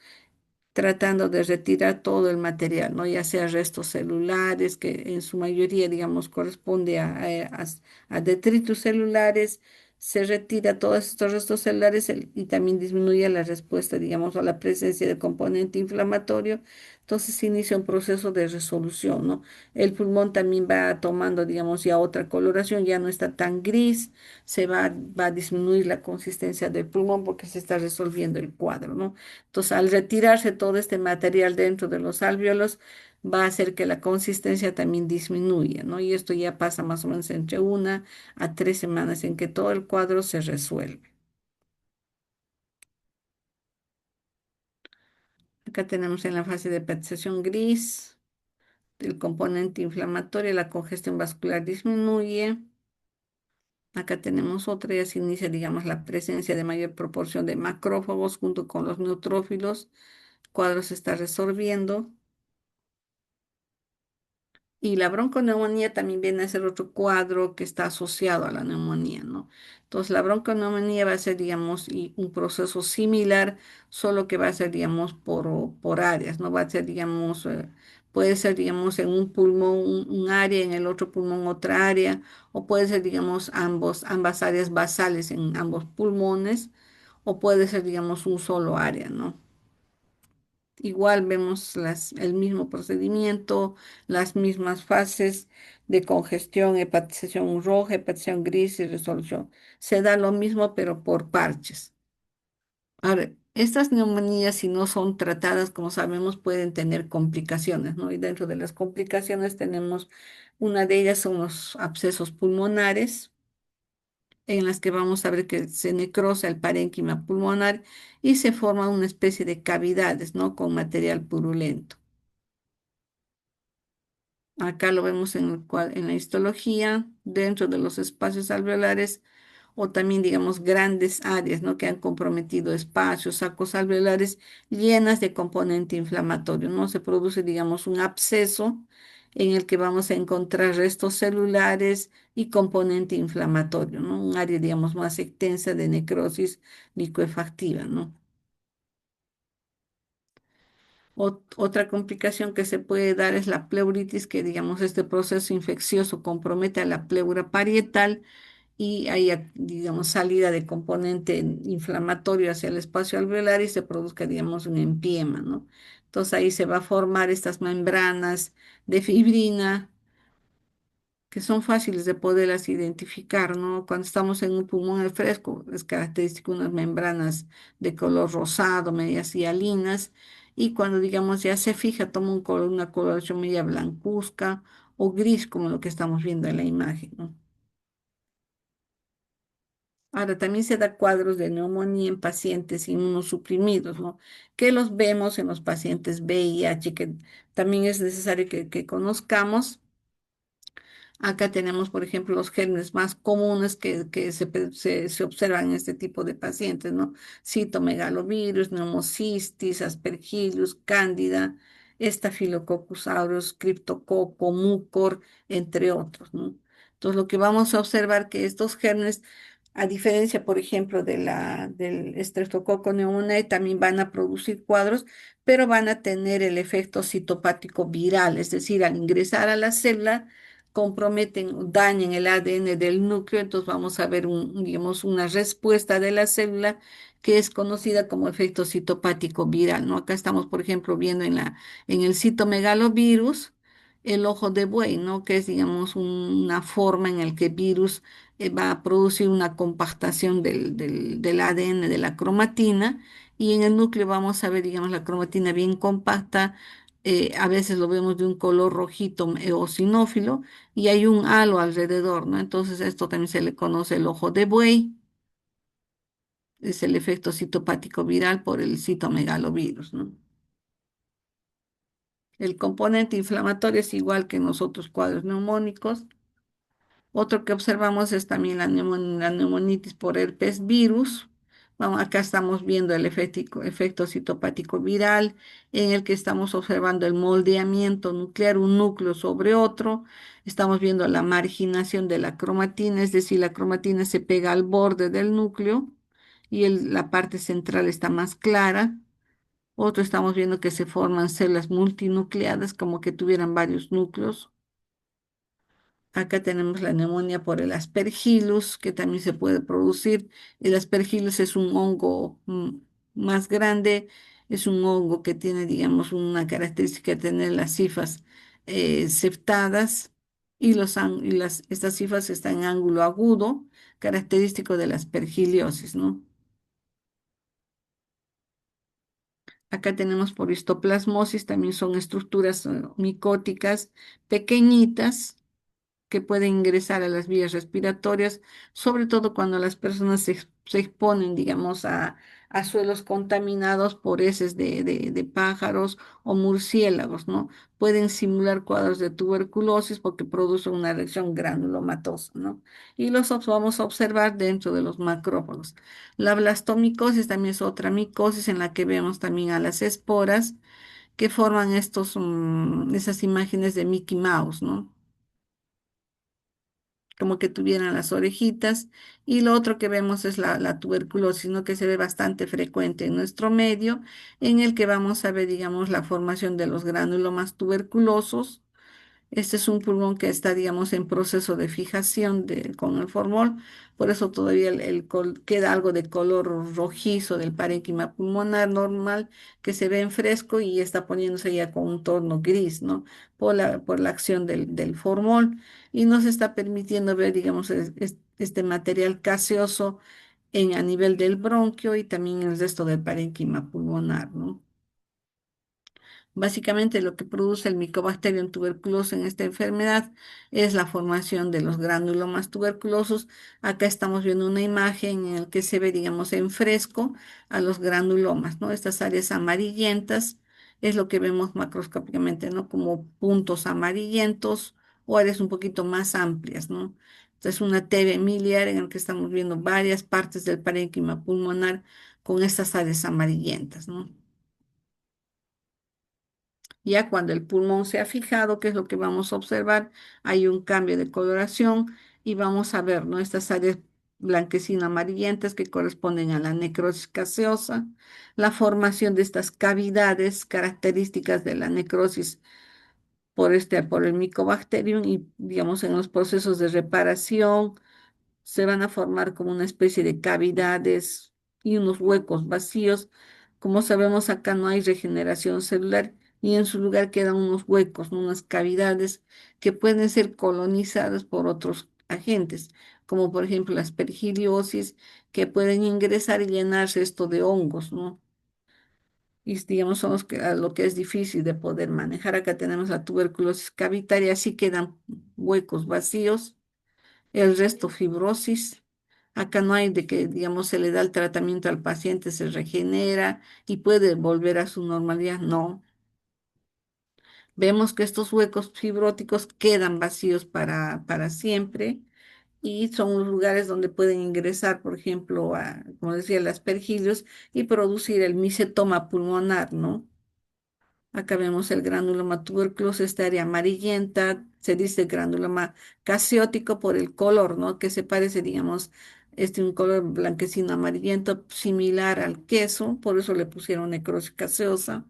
tratando de retirar todo el material, ¿no? Ya sea restos celulares, que en su mayoría, digamos, corresponde a detritus celulares, se retira todos estos restos celulares y también disminuye la respuesta, digamos, a la presencia de componente inflamatorio. Entonces se inicia un proceso de resolución, ¿no? El pulmón también va tomando, digamos, ya otra coloración, ya no está tan gris, va a disminuir la consistencia del pulmón porque se está resolviendo el cuadro, ¿no? Entonces, al retirarse todo este material dentro de los alvéolos, va a hacer que la consistencia también disminuya, ¿no? Y esto ya pasa más o menos entre 1 a 3 semanas en que todo el cuadro se resuelve. Acá tenemos en la fase de hepatización gris, el componente inflamatorio, la congestión vascular disminuye. Acá tenemos otra, ya se inicia, digamos, la presencia de mayor proporción de macrófagos junto con los neutrófilos. El cuadro se está resolviendo. Y la bronconeumonía también viene a ser otro cuadro que está asociado a la neumonía, ¿no? Entonces, la bronconeumonía va a ser, digamos, un proceso similar, solo que va a ser, digamos, por áreas, ¿no? Va a ser, digamos, puede ser, digamos, en un pulmón un área, en el otro pulmón otra área, o puede ser, digamos, ambas áreas basales en ambos pulmones, o puede ser, digamos, un solo área, ¿no? Igual vemos el mismo procedimiento, las mismas fases de congestión, hepatización roja, hepatización gris y resolución. Se da lo mismo, pero por parches. Ahora, estas neumonías, si no son tratadas, como sabemos, pueden tener complicaciones, ¿no? Y dentro de las complicaciones tenemos, una de ellas son los abscesos pulmonares, en las que vamos a ver que se necrosa el parénquima pulmonar y se forma una especie de cavidades, ¿no? Con material purulento. Acá lo vemos en la histología, dentro de los espacios alveolares, o también, digamos, grandes áreas, ¿no? Que han comprometido espacios, sacos alveolares llenas de componente inflamatorio, ¿no? Se produce, digamos, un absceso en el que vamos a encontrar restos celulares y componente inflamatorio, ¿no? Un área, digamos, más extensa de necrosis licuefactiva, ¿no? Otra complicación que se puede dar es la pleuritis, que, digamos, este proceso infeccioso compromete a la pleura parietal y hay, digamos, salida de componente inflamatorio hacia el espacio alveolar y se produzca, digamos, un empiema, ¿no? Entonces ahí se va a formar estas membranas de fibrina que son fáciles de poderlas identificar, ¿no? Cuando estamos en un pulmón al fresco, es característico unas membranas de color rosado, medias hialinas, y cuando, digamos, ya se fija, toma un color, una coloración media blancuzca o gris, como lo que estamos viendo en la imagen, ¿no? Ahora, también se da cuadros de neumonía en pacientes inmunosuprimidos, ¿no? Que los vemos en los pacientes VIH, que también es necesario que conozcamos. Acá tenemos, por ejemplo, los gérmenes más comunes que se observan en este tipo de pacientes, ¿no? Citomegalovirus, neumocistis, aspergillus, cándida, estafilococcus aureus, criptococo, mucor, entre otros, ¿no? Entonces, lo que vamos a observar que estos gérmenes, a diferencia, por ejemplo, del Streptococcus pneumoniae, también van a producir cuadros, pero van a tener el efecto citopático viral, es decir, al ingresar a la célula, comprometen, dañan el ADN del núcleo, entonces vamos a ver digamos, una respuesta de la célula que es conocida como efecto citopático viral, ¿no? Acá estamos, por ejemplo, viendo en el citomegalovirus el ojo de buey, ¿no? Que es, digamos, una forma en la que el virus va a producir una compactación del ADN de la cromatina, y en el núcleo vamos a ver, digamos, la cromatina bien compacta, a veces lo vemos de un color rojito eosinófilo, y hay un halo alrededor, ¿no? Entonces esto también se le conoce el ojo de buey, es el efecto citopático viral por el citomegalovirus, ¿no? El componente inflamatorio es igual que en los otros cuadros neumónicos. Otro que observamos es también la neumonitis por herpes virus. Vamos, acá estamos viendo el efecto citopático viral, en el que estamos observando el moldeamiento nuclear, un núcleo sobre otro. Estamos viendo la marginación de la cromatina, es decir, la cromatina se pega al borde del núcleo y la parte central está más clara. Otro, estamos viendo que se forman células multinucleadas, como que tuvieran varios núcleos. Acá tenemos la neumonía por el Aspergillus, que también se puede producir. El Aspergillus es un hongo más grande, es un hongo que tiene, digamos, una característica de tener las hifas septadas, y, estas hifas están en ángulo agudo, característico de la aspergiliosis, ¿no? Acá tenemos por histoplasmosis, también son estructuras micóticas pequeñitas que pueden ingresar a las vías respiratorias, sobre todo cuando las personas se exponen, digamos, a suelos contaminados por heces de pájaros o murciélagos, ¿no? Pueden simular cuadros de tuberculosis porque producen una reacción granulomatosa, ¿no? Y vamos a observar dentro de los macrófagos. La blastomicosis también es otra micosis en la que vemos también a las esporas que forman esas imágenes de Mickey Mouse, ¿no? Como que tuvieran las orejitas. Y lo otro que vemos es la tuberculosis, ¿no? Que se ve bastante frecuente en nuestro medio, en el que vamos a ver, digamos, la formación de los granulomas tuberculosos. Este es un pulmón que está, digamos, en proceso de fijación con el formol, por eso todavía queda algo de color rojizo del parénquima pulmonar normal que se ve en fresco y está poniéndose ya con un tono gris, ¿no? Por la acción del formol, y nos está permitiendo ver, digamos, este material gaseoso a nivel del bronquio y también el resto del parénquima pulmonar, ¿no? Básicamente lo que produce el Mycobacterium tuberculosis en esta enfermedad es la formación de los granulomas tuberculosos. Acá estamos viendo una imagen en la que se ve, digamos, en fresco a los granulomas, ¿no? Estas áreas amarillentas es lo que vemos macroscópicamente, ¿no? Como puntos amarillentos o áreas un poquito más amplias, ¿no? Esta es una TV miliar en la que estamos viendo varias partes del parénquima pulmonar con estas áreas amarillentas, ¿no? Ya cuando el pulmón se ha fijado, ¿qué es lo que vamos a observar? Hay un cambio de coloración y vamos a ver, ¿no? Estas áreas blanquecino amarillentas que corresponden a la necrosis gaseosa, la formación de estas cavidades características de la necrosis por el Mycobacterium, y, digamos, en los procesos de reparación se van a formar como una especie de cavidades y unos huecos vacíos. Como sabemos, acá no hay regeneración celular, y en su lugar quedan unos huecos, ¿no? Unas cavidades que pueden ser colonizadas por otros agentes, como por ejemplo la aspergillosis, que pueden ingresar y llenarse esto de hongos, ¿no? Y digamos, son los que, a lo que es difícil de poder manejar. Acá tenemos la tuberculosis cavitaria, así quedan huecos vacíos, el resto fibrosis. Acá no hay de que, digamos, se le da el tratamiento al paciente, se regenera y puede volver a su normalidad. No. Vemos que estos huecos fibróticos quedan vacíos para siempre y son los lugares donde pueden ingresar, por ejemplo, como decía, las aspergillos y producir el micetoma pulmonar, ¿no? Acá vemos el granuloma tuberculoso, esta área amarillenta, se dice granuloma casiótico por el color, ¿no? Que se parece, digamos, un color blanquecino amarillento, similar al queso, por eso le pusieron necrosis caseosa.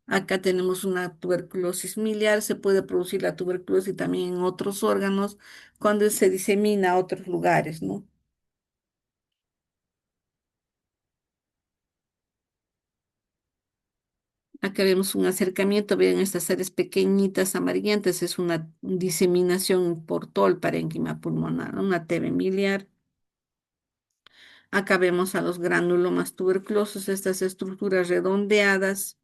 Acá tenemos una tuberculosis miliar, se puede producir la tuberculosis también en otros órganos cuando se disemina a otros lugares, ¿no? Acá vemos un acercamiento, ven estas áreas pequeñitas amarillentas, es una diseminación por todo el parénquima pulmonar, ¿no? Una TB miliar. Acá vemos a los granulomas tuberculosos, estas estructuras redondeadas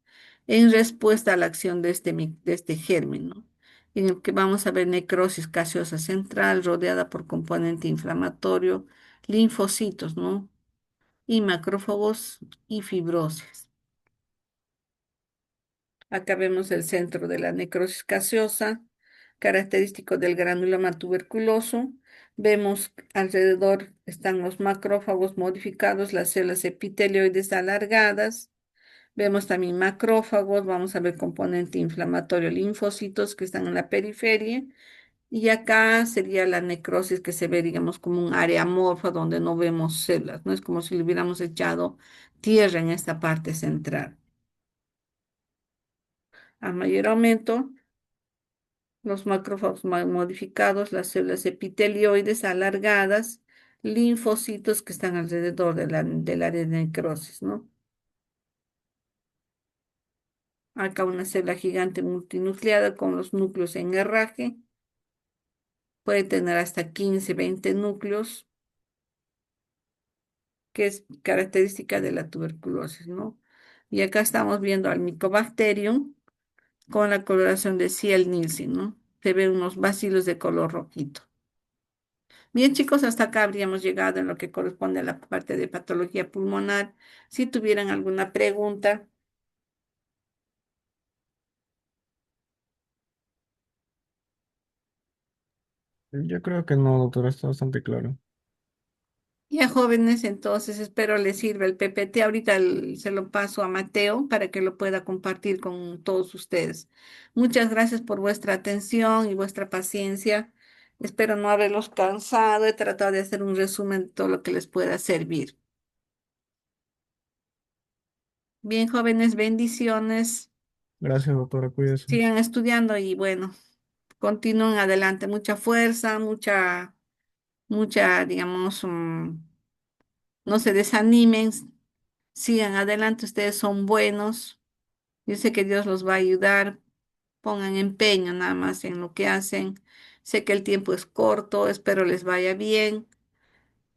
en respuesta a la acción de de este germen, ¿no? En el que vamos a ver necrosis gaseosa central rodeada por componente inflamatorio, linfocitos, ¿no? Y macrófagos y fibrosis. Acá vemos el centro de la necrosis gaseosa, característico del granuloma tuberculoso. Vemos alrededor están los macrófagos modificados, las células epitelioides alargadas. Vemos también macrófagos, vamos a ver componente inflamatorio, linfocitos que están en la periferia. Y acá sería la necrosis que se ve, digamos, como un área amorfa donde no vemos células, ¿no? Es como si le hubiéramos echado tierra en esta parte central. A mayor aumento, los macrófagos modificados, las células epitelioides alargadas, linfocitos que están alrededor de del área de necrosis, ¿no? Acá una célula gigante multinucleada con los núcleos en herraje, puede tener hasta 15, 20 núcleos, que es característica de la tuberculosis, ¿no? Y acá estamos viendo al Mycobacterium con la coloración de Ciel-Nielsen, ¿no? Se ven unos bacilos de color rojito. Bien, chicos, hasta acá habríamos llegado en lo que corresponde a la parte de patología pulmonar. Si tuvieran alguna pregunta, Yo creo que no, doctora, está bastante claro. ya jóvenes, entonces espero les sirva el PPT. Ahorita se lo paso a Mateo para que lo pueda compartir con todos ustedes. Muchas gracias por vuestra atención y vuestra paciencia. Espero no haberlos cansado. He tratado de hacer un resumen de todo lo que les pueda servir. Bien, jóvenes, bendiciones. Gracias, doctora, cuídese. Sigan estudiando y bueno, continúen adelante. Mucha fuerza, digamos, no se desanimen, sigan adelante. Ustedes son buenos. Yo sé que Dios los va a ayudar. Pongan empeño nada más en lo que hacen. Sé que el tiempo es corto, espero les vaya bien.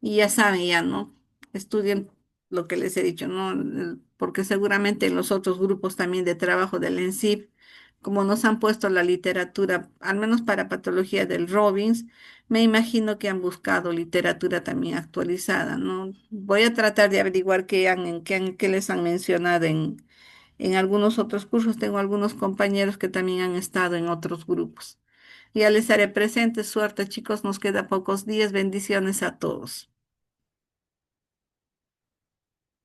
Y ya saben, ya, ¿no? Estudien lo que les he dicho, ¿no? Porque seguramente en los otros grupos también de trabajo del ENSIP, como nos han puesto la literatura, al menos para patología del Robbins, me imagino que han buscado literatura también actualizada, ¿no? Voy a tratar de averiguar qué les han mencionado en algunos otros cursos. Tengo algunos compañeros que también han estado en otros grupos. Ya les haré presente. Suerte, chicos. Nos queda pocos días. Bendiciones a todos.